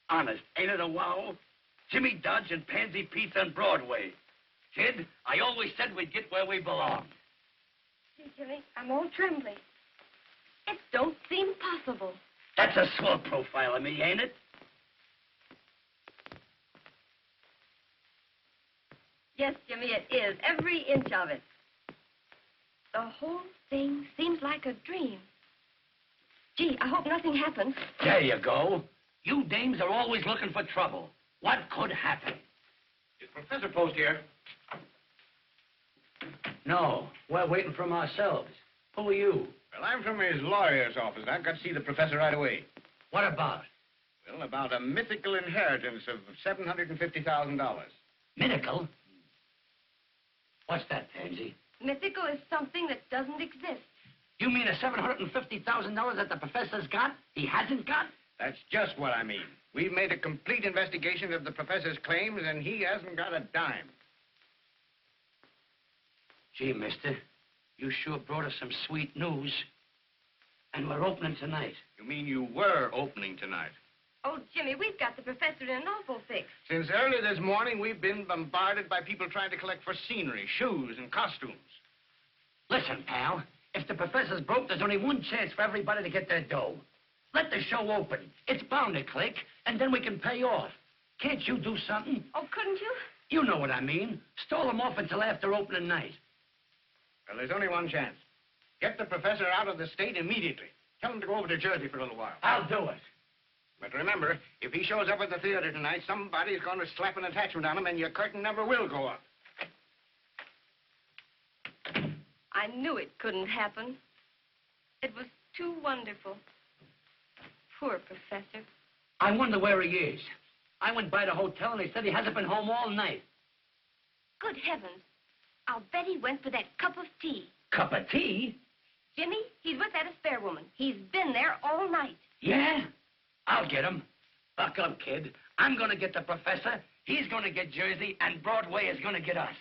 Honest, ain't it a wow? Jimmy Dodge and Pansy Pizza on Broadway. Kid, I always said we'd get where we belong. Gee, Jimmy, I'm all trembly. It don't seem possible. That's a swell profile of me, ain't it? Yes, Jimmy, it is. Every inch of it. The whole thing seems like a dream. Gee, I hope nothing happens. There you go. You dames are always looking for trouble. What could happen? Is Professor Post here? No, we're waiting from ourselves. Who are you? Well, I'm from his lawyer's office. I've got to see the professor right away. What about? Well, about a mythical inheritance of $750,000. Mythical? What's that, Pansy? Mythical is something that doesn't exist. You mean the $750,000 that the professor's got, he hasn't got? That's just what I mean. We've made a complete investigation of the professor's claims, and he hasn't got a dime. Gee, mister, you sure brought us some sweet news. And we're opening tonight. You mean you were opening tonight? Oh, Jimmy, we've got the professor in an awful fix. Since early this morning, we've been bombarded by people trying to collect for scenery, shoes, and costumes. Listen, pal, if the professor's broke, there's only one chance for everybody to get their dough. Let the show open. It's bound to click, and then we can pay off. Can't you do something? Oh, couldn't you? You know what I mean. Stall them off until after opening night. Well, there's only one chance. Get the professor out of the state immediately. Tell him to go over to Jersey for a little while. I'll do it. But remember, if he shows up at the theater tonight, somebody's going to slap an attachment on him, and your curtain never will go up. I knew it couldn't happen. It was too wonderful. Poor professor. I wonder where he is. I went by the hotel, and they said he hasn't been home all night. Good heavens. I'll bet he went for that cup of tea. Cup of tea? Jimmy, he's with that spare woman. He's been there all night. Yeah? I'll get him. Buck up, kid. I'm going to get the professor, he's going to get Jersey, and Broadway is going to get us.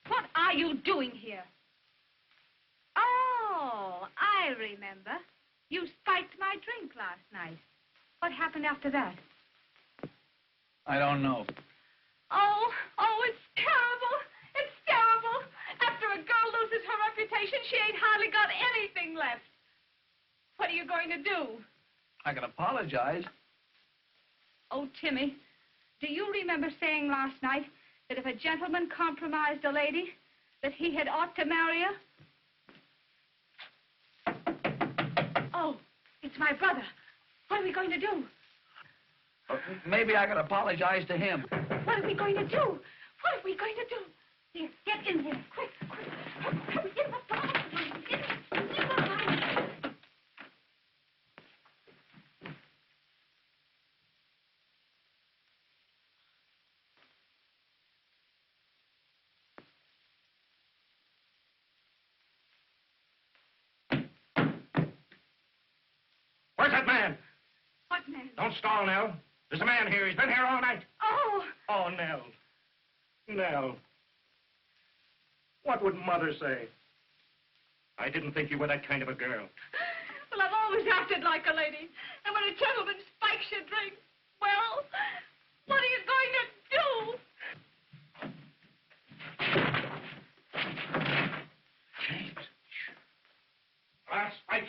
What are you doing here? Oh, I remember. You spiked my drink last night. What happened after that? I don't know. Oh, it's terrible. It's terrible. After a girl loses her reputation, she ain't hardly got anything left. What are you going to do? I can apologize. Oh, Timmy, do you remember saying last night that if a gentleman compromised a lady, that he had ought to marry her? Oh, it's my brother. What are we going to do? Maybe I can apologize to him. What are we going to do? What are we going to do? Here, get in here, quick, quick. In the bathroom. In the bathroom. Where's that man? What man? Don't stall, Nell. There's a man here. He's been here all night. Oh, Oh, Nell. Nell. What would Mother say? I didn't think you were that kind of a girl. well, I've always acted like a lady. And when a gentleman spikes your drink, well, what are you going to do? James.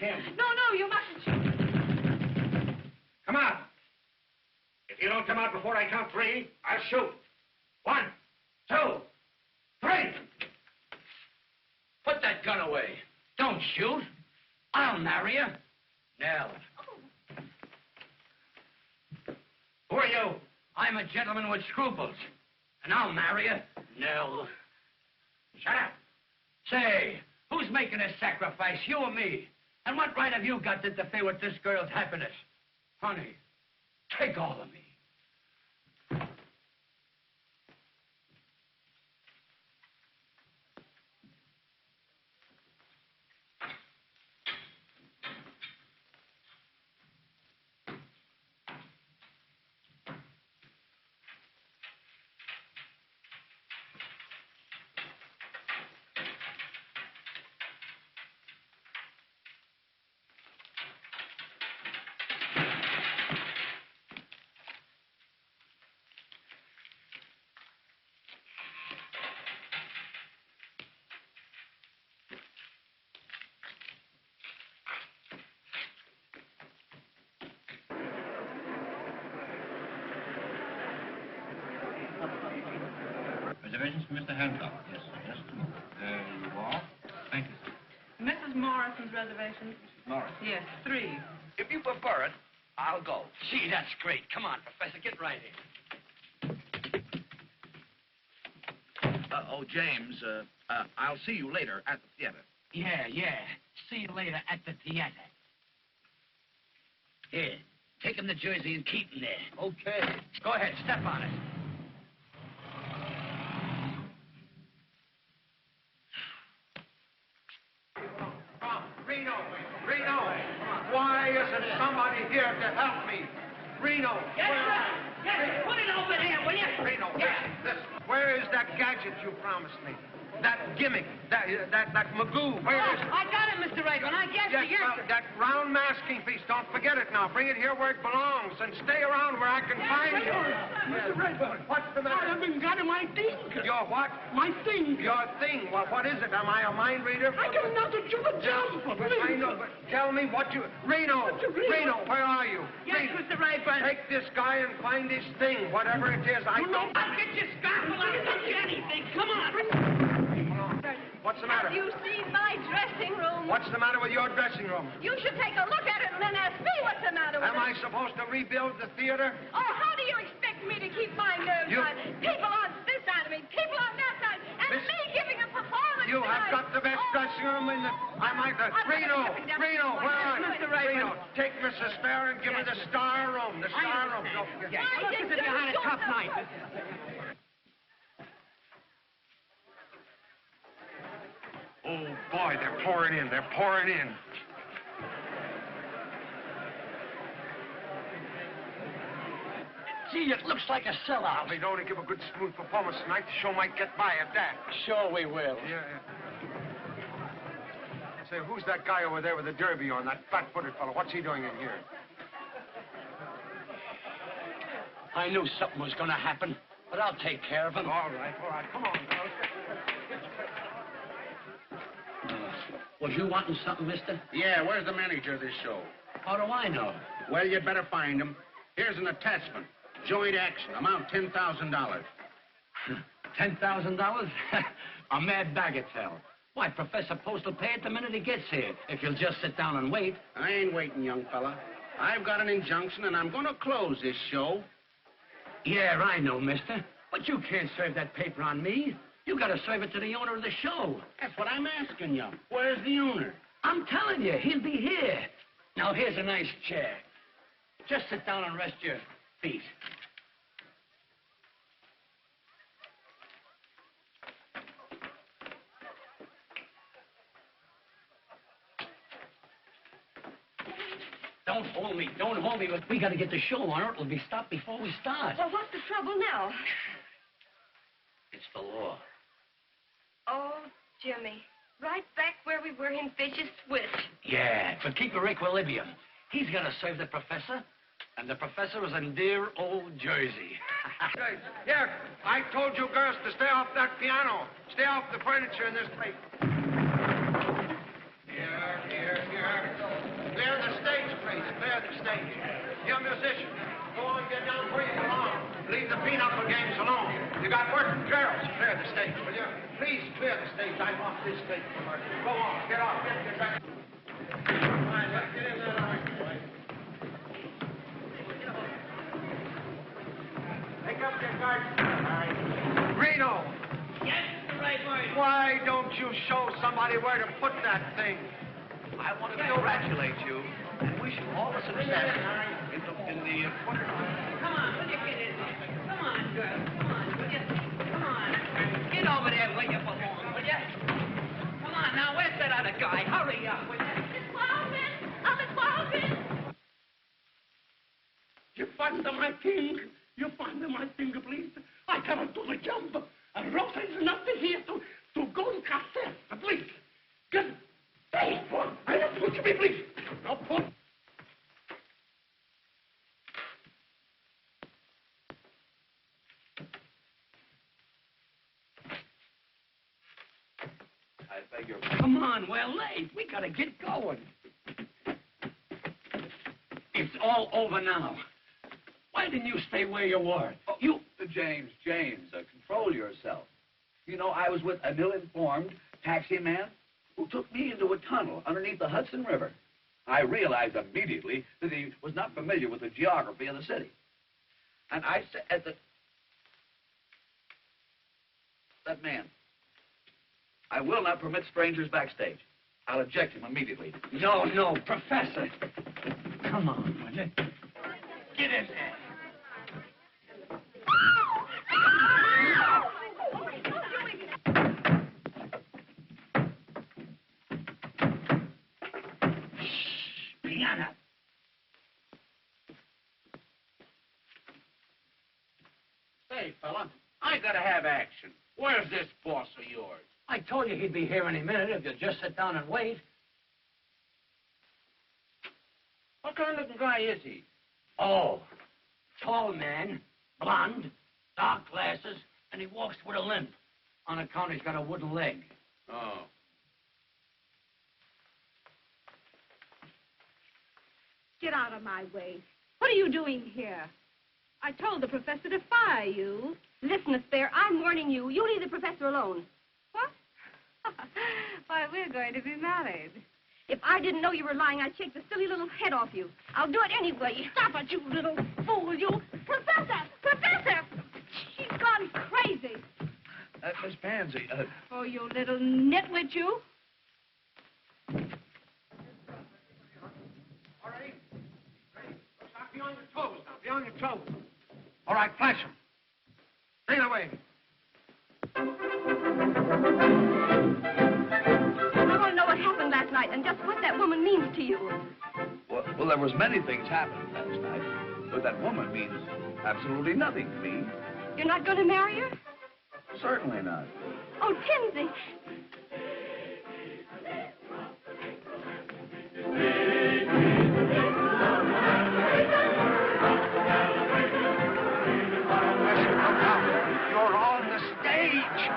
like him. No, you mustn't shoot. Come out. If you don't come out before I count 3, I'll shoot. 1, 2, 3. Put that gun away. Don't shoot. I'll marry you. Nell. Who are you? I'm a gentleman with scruples. And I'll marry you. Nell. Shut up. Say, who's making a sacrifice, you or me? And what right have you got to interfere with this girl's happiness? Honey, take all of me. Reservations for Mr. Hancock? Yes, just a moment. There you are. Thank you, sir. Mrs. Morrison's reservation? Morris. Yes, 3. If you prefer it, I'll go. Gee, that's great. Come on, Professor, get right in. James, I'll see you later at the theater. Yeah. See you later at the theater. Here, take him to Jersey and Keaton there. Okay. Go ahead, step on it. Reno, why isn't somebody here to help me? Reno, Yes, put it over there, will you? Reno, Yeah. listen, where is that gadget you promised me? That gimmick, that magoo, where is it? I got it, Mr. Rayburn. I guess Yes, well, that round masking piece, don't forget it now. Bring it here where it belongs and stay around where I can find you. Mr. Rayburn. What's the matter? I haven't got my thing. Your what? My thing. Your thing. Well, what is it? Am I a mind reader? I don't know to do the job. I know, but tell me what you... Reno, where are you? Yes, Reno, Mr. Rayburn. take this guy and find his thing, whatever it is. I don't... I'll get your scalpel. I'll get you anything. Come on. What's the matter? Have you seen my dressing room? What's the matter with your dressing room? You should take a look at it and then ask me what's the matter with Am I it. supposed to rebuild the theater? Oh, how do you expect me to keep my nerves You- on? People on this side of me, people on that side, and Miss- me giving a performance You have tonight. got the best dressing room in the... I might... Reno, where are you? Mr. Rayburn. Reno, take Mrs. Spare and give her the star room. The star room. Don't forget. Why did Look as if you had a tough night. Oh, boy, they're pouring in. They're pouring in. Gee, it looks like a sellout. If they don't give a good, smooth performance tonight, the show might get by at that. Sure we will. Yeah. Say, who's that guy over there with the derby on, that flat-footed fellow? What's he doing in here? I knew something was going to happen, but I'll take care of him. All right. Come on, fellas. Was you wanting something, mister? Yeah, where's the manager of this show? How do I know? Well, you'd better find him. Here's an attachment. Joint action, amount $10,000. $10,000? A mad bagatelle. Why, Professor Post will pay it the minute he gets here, if you'll just sit down and wait. I ain't waiting, young fella. I've got an injunction, and I'm going to close this show. Yeah, I know, mister. But you can't serve that paper on me. You gotta serve it to the owner of the show. That's what I'm asking you. Where's the owner? I'm telling you, he'll be here. Now, here's a nice chair. Just sit down and rest your feet. Don't hold me. Don't hold me. We gotta get the show on, or it'll be stopped before we start. Well, what's the trouble now? It's the law. Oh, Jimmy. Right back where we were in Vicious Switch. Yeah, but keep your equilibrium. He's gonna serve the professor, and the professor is in dear old Jersey. Hey, here, I told you girls to stay off that piano. Stay off the furniture in this place. Here. Clear the stage, please. Clear the stage. You musicians, go on, get down where you belong. Leave the pinochle games alone. You got work from Gerald's. Clear the stage, will you? Please clear the stage. I'm off this stage for work. Go on, get off. Get back. All right, let's get in there. Pick up your garden. Reno. Yes, the right word. Why don't you show somebody where to put that thing? I want to congratulate you and wish you all the success in the Come on, will you get in there? Come on, girl. Come on, will you? Come on. Get over there where you belong, will you? Come on, now, where's that other guy? Hurry up, will you? Miss Walton! Oh, Miss Walton! You find my thing. You find my thing, please. I cannot do the jump. And Rosa is not here to go in cassette, please. Good. Hey, boy, I don't put you, please. No, put. I beg your Come on, we're late. We gotta get going. It's all over now. Why didn't you stay where you were? Oh, James, control yourself. You know, I was with an ill-informed taxi man who took me into a tunnel underneath the Hudson River. I realized immediately that he was not familiar with the geography of the city. And I said that man, I will not permit strangers backstage. I'll eject him immediately. No, Professor. Come on, will you? Get in there. Piano. Say, fella, I gotta have action. Where's this boss of yours? I told you he'd be here any minute if you'd just sit down and wait. What kind of looking guy is he? Oh, tall man, blonde, dark glasses, and he walks with a limp. On account he's got a wooden leg. Oh. Get out of my way. What are you doing here? I told the professor to fire you. Listen, Miss Fair, I'm warning you. You leave the professor alone. What? Why, we're going to be married. If I didn't know you were lying, I'd shake the silly little head off you. I'll do it anyway. Stop it, you little fool, you. Professor! Professor! She's gone crazy. Miss Pansy, Oh, you little nitwit, you. All right. Stop. Be on your toes now. Be on your toes. All right, flash him. Bring it away. I want to know what happened last night and just what that woman means to you. well, there was many things happening last night, but that woman means absolutely nothing to me. You're not going to marry her? Certainly not. Oh, Tinsy. You're on the stage.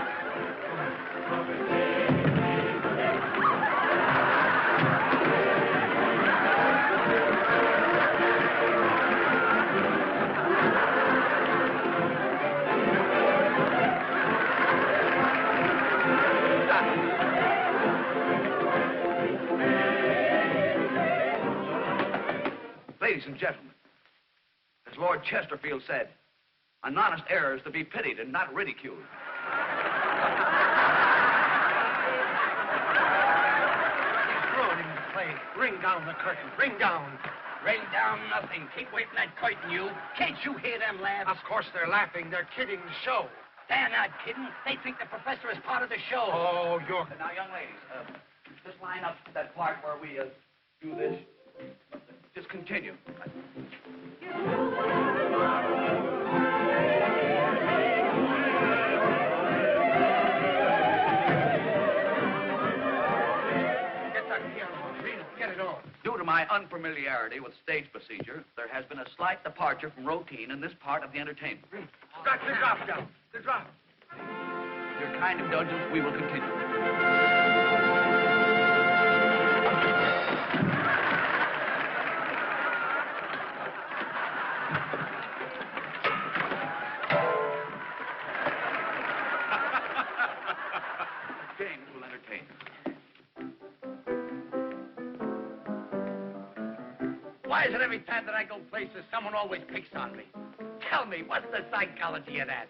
Ladies and gentlemen, as Lord Chesterfield said, an honest error is to be pitied and not ridiculed. Throwing him to play. Ring down the curtain. Ring down. Ring down nothing. Keep waiting that curtain, you. Can't you hear them laugh? Of course they're laughing. They're kidding the show. They're not kidding. They think the professor is part of the show. Oh, you're... Now, young ladies, just line up that part where we do this. Just continue. Get it on. Due to my unfamiliarity with stage procedure, there has been a slight departure from routine in this part of the entertainment. Got the drop down. The drop. Your kind indulgence, we will continue. Why is it every time that I go places, someone always picks on me? Tell me, what's the psychology of that?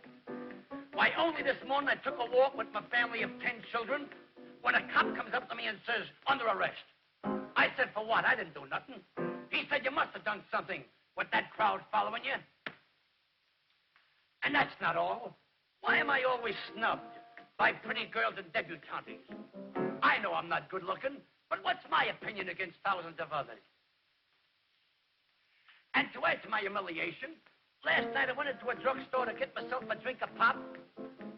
Why, only this morning I took a walk with my family of 10 children when a cop comes up to me and says, under arrest. I said, for what? I didn't do nothing. He said, you must have done something with that crowd following you. And that's not all. Why am I always snubbed by pretty girls and debutantes? I know I'm not good looking, but what's my opinion against thousands of others? And to add to my humiliation, last night I went into a drugstore to get myself a drink of pop.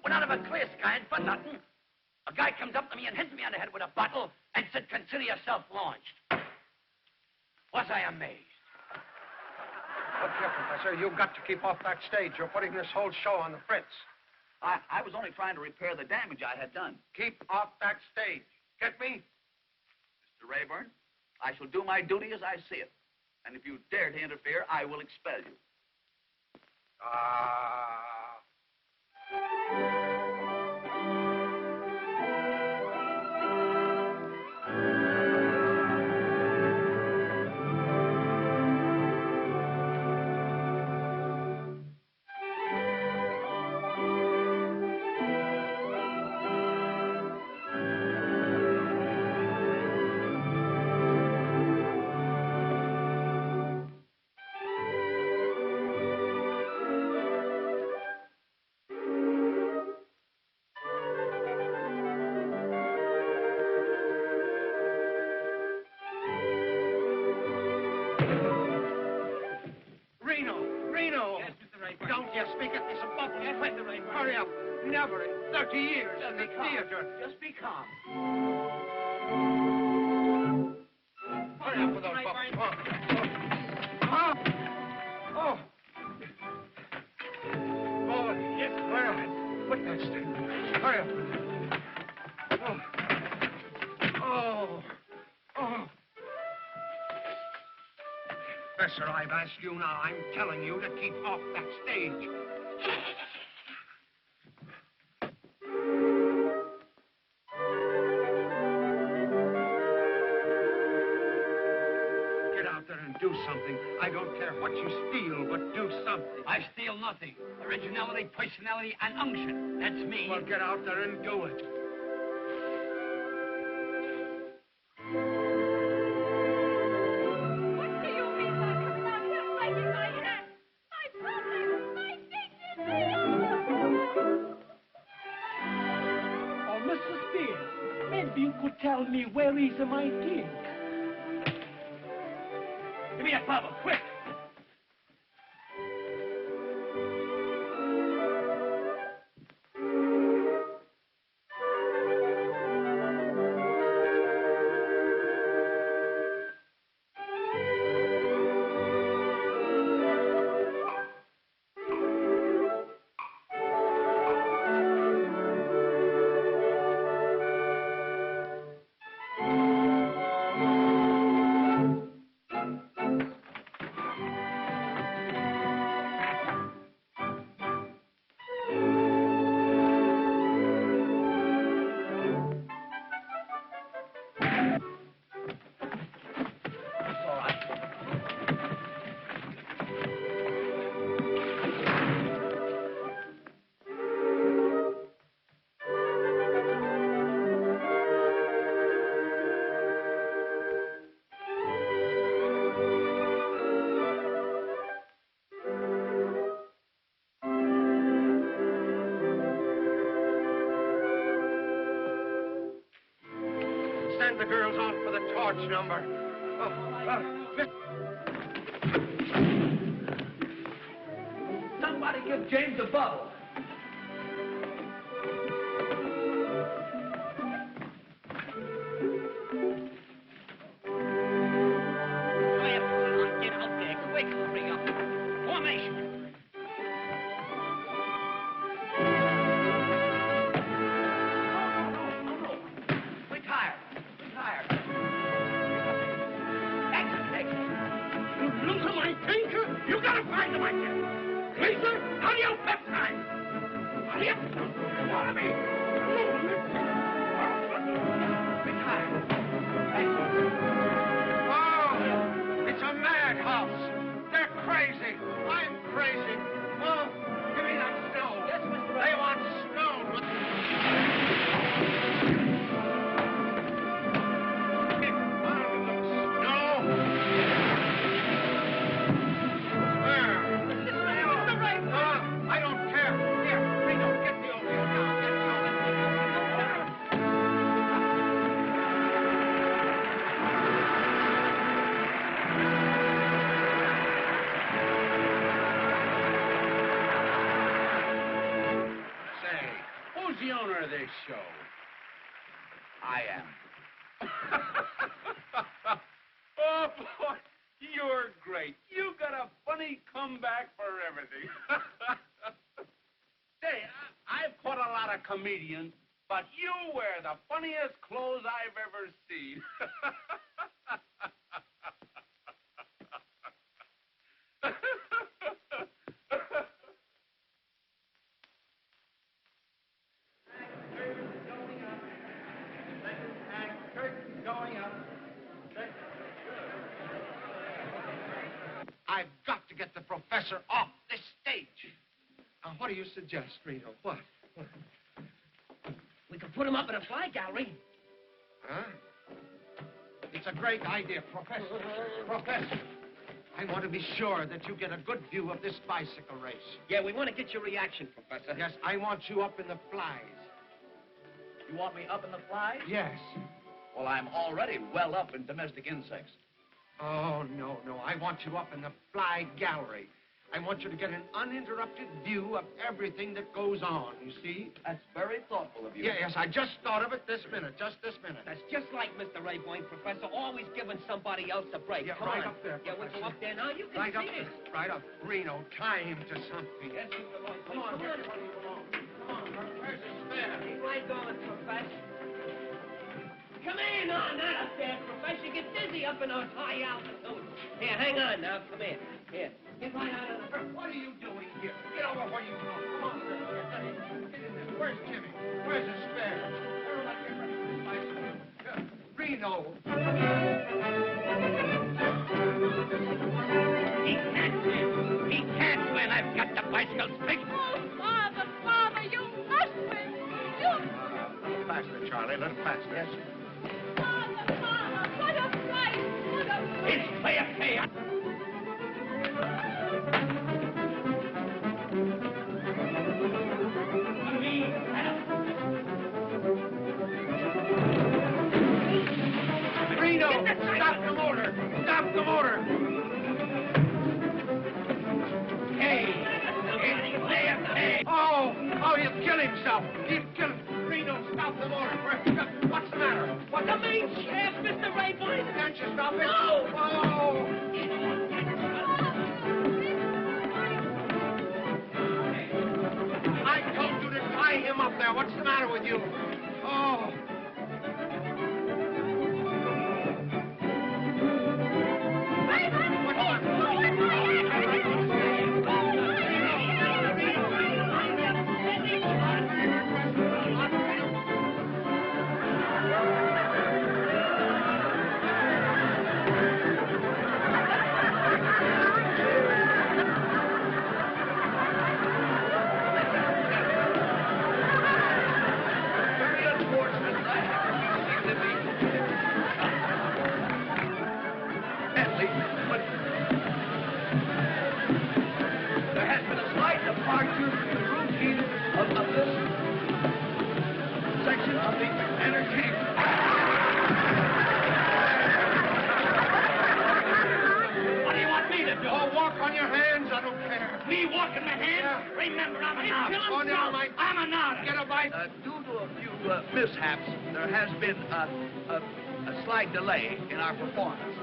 Went out of a clear sky and for nothing. A guy comes up to me and hits me on the head with a bottle and said, consider yourself launched. Was I amazed? Look here, Professor, you've got to keep off that stage. You're putting this whole show on the fritz. I was only trying to repair the damage I had done. Keep off that stage. Get me? Mr. Rayburn, I shall do my duty as I see it. And if you dare to interfere, I will expel you. Reno! Yes, Mr. Rayburn. Don't you speak at this above. Yes, Mr. Rayburn. Hurry up. Never in 30 years in the Just be calm. theater. Just be calm. Hurry up with those Rayburn. bubbles. Oh. Oh. Oh, yes. Hurry up. Put that stick. Hurry up. Oh. Oh. Professor, I've asked you now. I'm telling you to keep off that stage. Get out there and do something. I don't care what you steal, but do something. I steal nothing. Originality, personality, and unction. That's me. Well, get out there and do it. What do you mean by coming out here breaking my head? My problem, my dignity! Oh, Mr. Spears, maybe you could tell me where is my king? Give me that bubble, quick! Send the girls on for the torch number. Somebody give James a bubble. Hurry up, come on, get out there, quick, hurry up. Formation. Retire. Exit. Look at my tinker! You gotta find him again! Lisa, hurry up that time! Hurry up! Follow me! Retire. Oh, it's a madhouse. the owner of this show? I am. Oh, boy, you're great. You got a funny comeback for everything. Say, I've caught a lot of comedians, but you wear the funniest clothes I've ever seen. I've got to get the professor off this stage. Now, what do you suggest, Reno? What? We could put him up in a fly gallery. Huh? It's a great idea, Professor. Professor, I want to be sure that you get a good view of this bicycle race. Yeah, we want to get your reaction, Professor. Yes, I want you up in the flies. You want me up in the flies? Yes. Well, I'm already well up in domestic insects. Oh, no. I want you up in the fly gallery. I want you to get an uninterrupted view of everything that goes on, you see? That's very thoughtful of you. Yes, I just thought of it this minute, just this minute. That's just like Mr. Raybourne, Professor, always giving somebody else a break. Yeah, Come right on. up there, Yeah, we'll go Professor. up there now. You can Right see up it. there. Right up. Reno, tie him to something. Yes, Mr. Raybourne. Come on, Come where on. do you belong? Come on, where's the spare? Keep right going, Professor. Come in on that up there, Professor. Get dizzy up in those high altitudes. Here, hang on now. Come here. Here. Get right out of the... What are you doing here? Get over where you belong. Come on, girl. Get in there. Where's Jimmy? Where's the spare? Everybody get ready for this bicycle. Reno. He can't win. I've got the bicycle's fixed. Oh, Father, you must win. You... A little faster, Charlie. A little faster. Yes. Father, what a fight. What a fight. It's fair. Reno, stop the motor. Stop the motor. Hey. Oh, he'll kill himself. He'll kill him. Reno, stop the motor. What's the matter? What's The main shaft, Mr. Raybourne. Can't you stop it? No. Oh. I told you to tie him up there. What's the matter with you? Oh. There has been a slight departure from the routine of this section of the entertainment. What do you want me to do? Oh, walk on your hands. I don't care. Me walking my hands? Yeah. Remember, I'm an artist. Oh, never mind. I'm an artist. Get a bite. Due to a few mishaps, there has been a slight delay in our performance.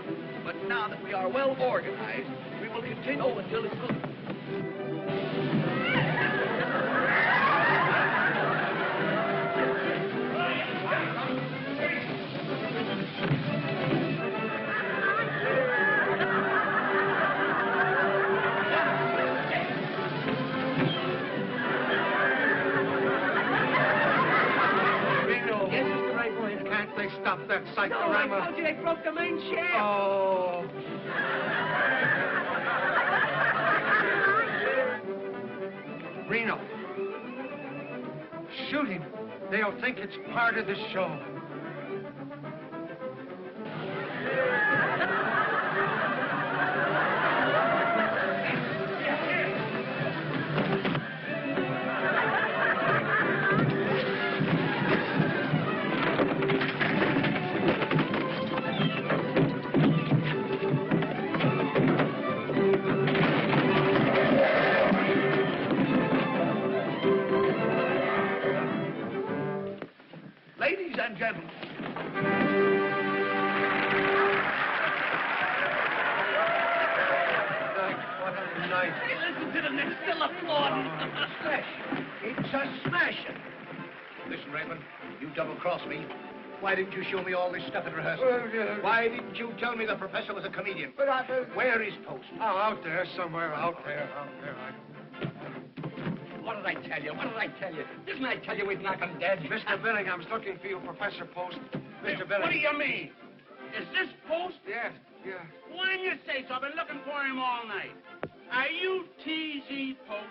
But now that we are well organized, we will continue until it's good. Reno. Yes, Mr. Raybourne. Can't they stop that No, I cyclorama? told you they broke the main shaft. Oh. Reno. Shoot him. They'll think it's part of the show. gentlemen. What a night. Hey, listen to them. They're still applauding. Smash. It's a smashing. Listen, Raymond, you double-crossed me. Why didn't you show me all this stuff at rehearsal? Why didn't you tell me the professor was a comedian? But Where is Post? Oh, out there somewhere, out there. What did I tell you? What did I tell you? Didn't I tell you we'd knock him dead? Mr. Billingham's looking for you, Professor Post. Mr. Billingham. What do you mean? Is this Post? Yes. When you say so, I've been looking for him all night. Are you T.Z. Post?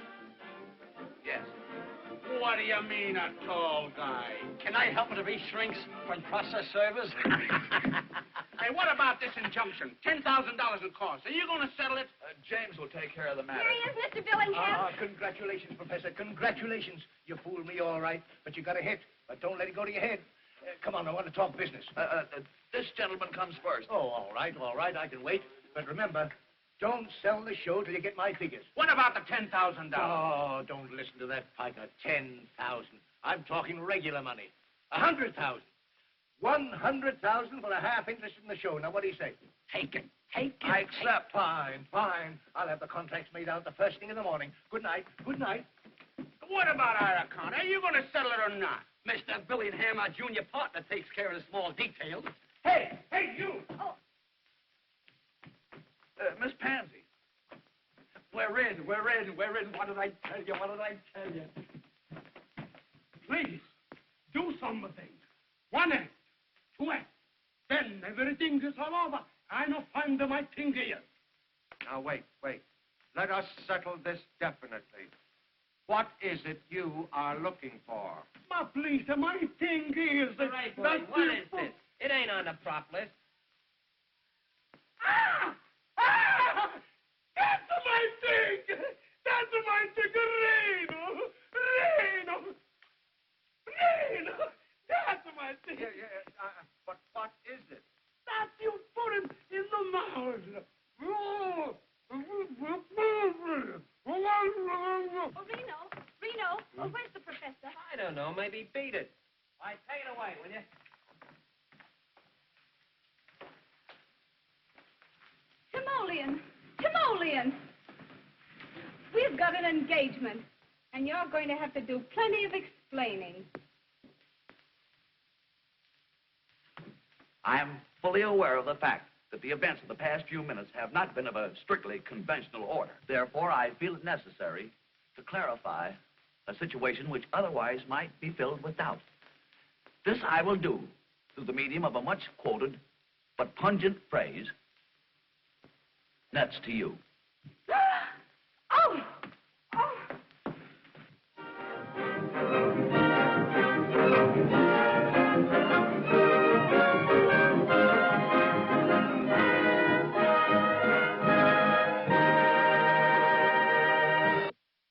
Yes. What do you mean, a tall guy? Can I help him if he shrinks when process servers? Hey, what about this injunction? $10,000 in costs. Are you going to settle it? James will take care of the matter. Here he is, Mr. Billingham. Congratulations, Professor. Congratulations. You fooled me all right, but you got a hit. But don't let it go to your head. Come on, I want to talk business. This gentleman comes first. Oh, all right, I can wait. But remember, don't sell the show till you get my figures. What about the $10,000? Oh, don't listen to that piker. 10,000. I'm talking regular money. 100,000. 100,000 for a half interest in the show. Now, what do you say? Take it. Take it. I accept. Fine. I'll have the contracts made out the first thing in the morning. Good night. What about our account? Are you going to settle it or not? Mr. Billingham, our junior partner, takes care of the small details. Hey, you! Oh, Miss Pansy. We're in. What did I tell you? Please, do something. One act, two acts. Then everything is all over. I no find my thing here. Now, wait. Let us settle this definitely. What is it you are looking for? Ma, please, my thing is... All right, boy, what is this? It ain't on the prop list. That's my thing! Reno! That's my thing! But what is it? That you put him in the mouth! oh, Reno. Oh, where's the professor? I don't know. Maybe beat it. All right, take it away, will you? Timoleon. We've got an engagement, and you're going to have to do plenty of explaining. I am fully aware of the fact that the events of the past few minutes have not been of a strictly conventional order. Therefore, I feel it necessary to clarify a situation which otherwise might be filled with doubt. This I will do through the medium of a much quoted but pungent phrase, "Nuts to you."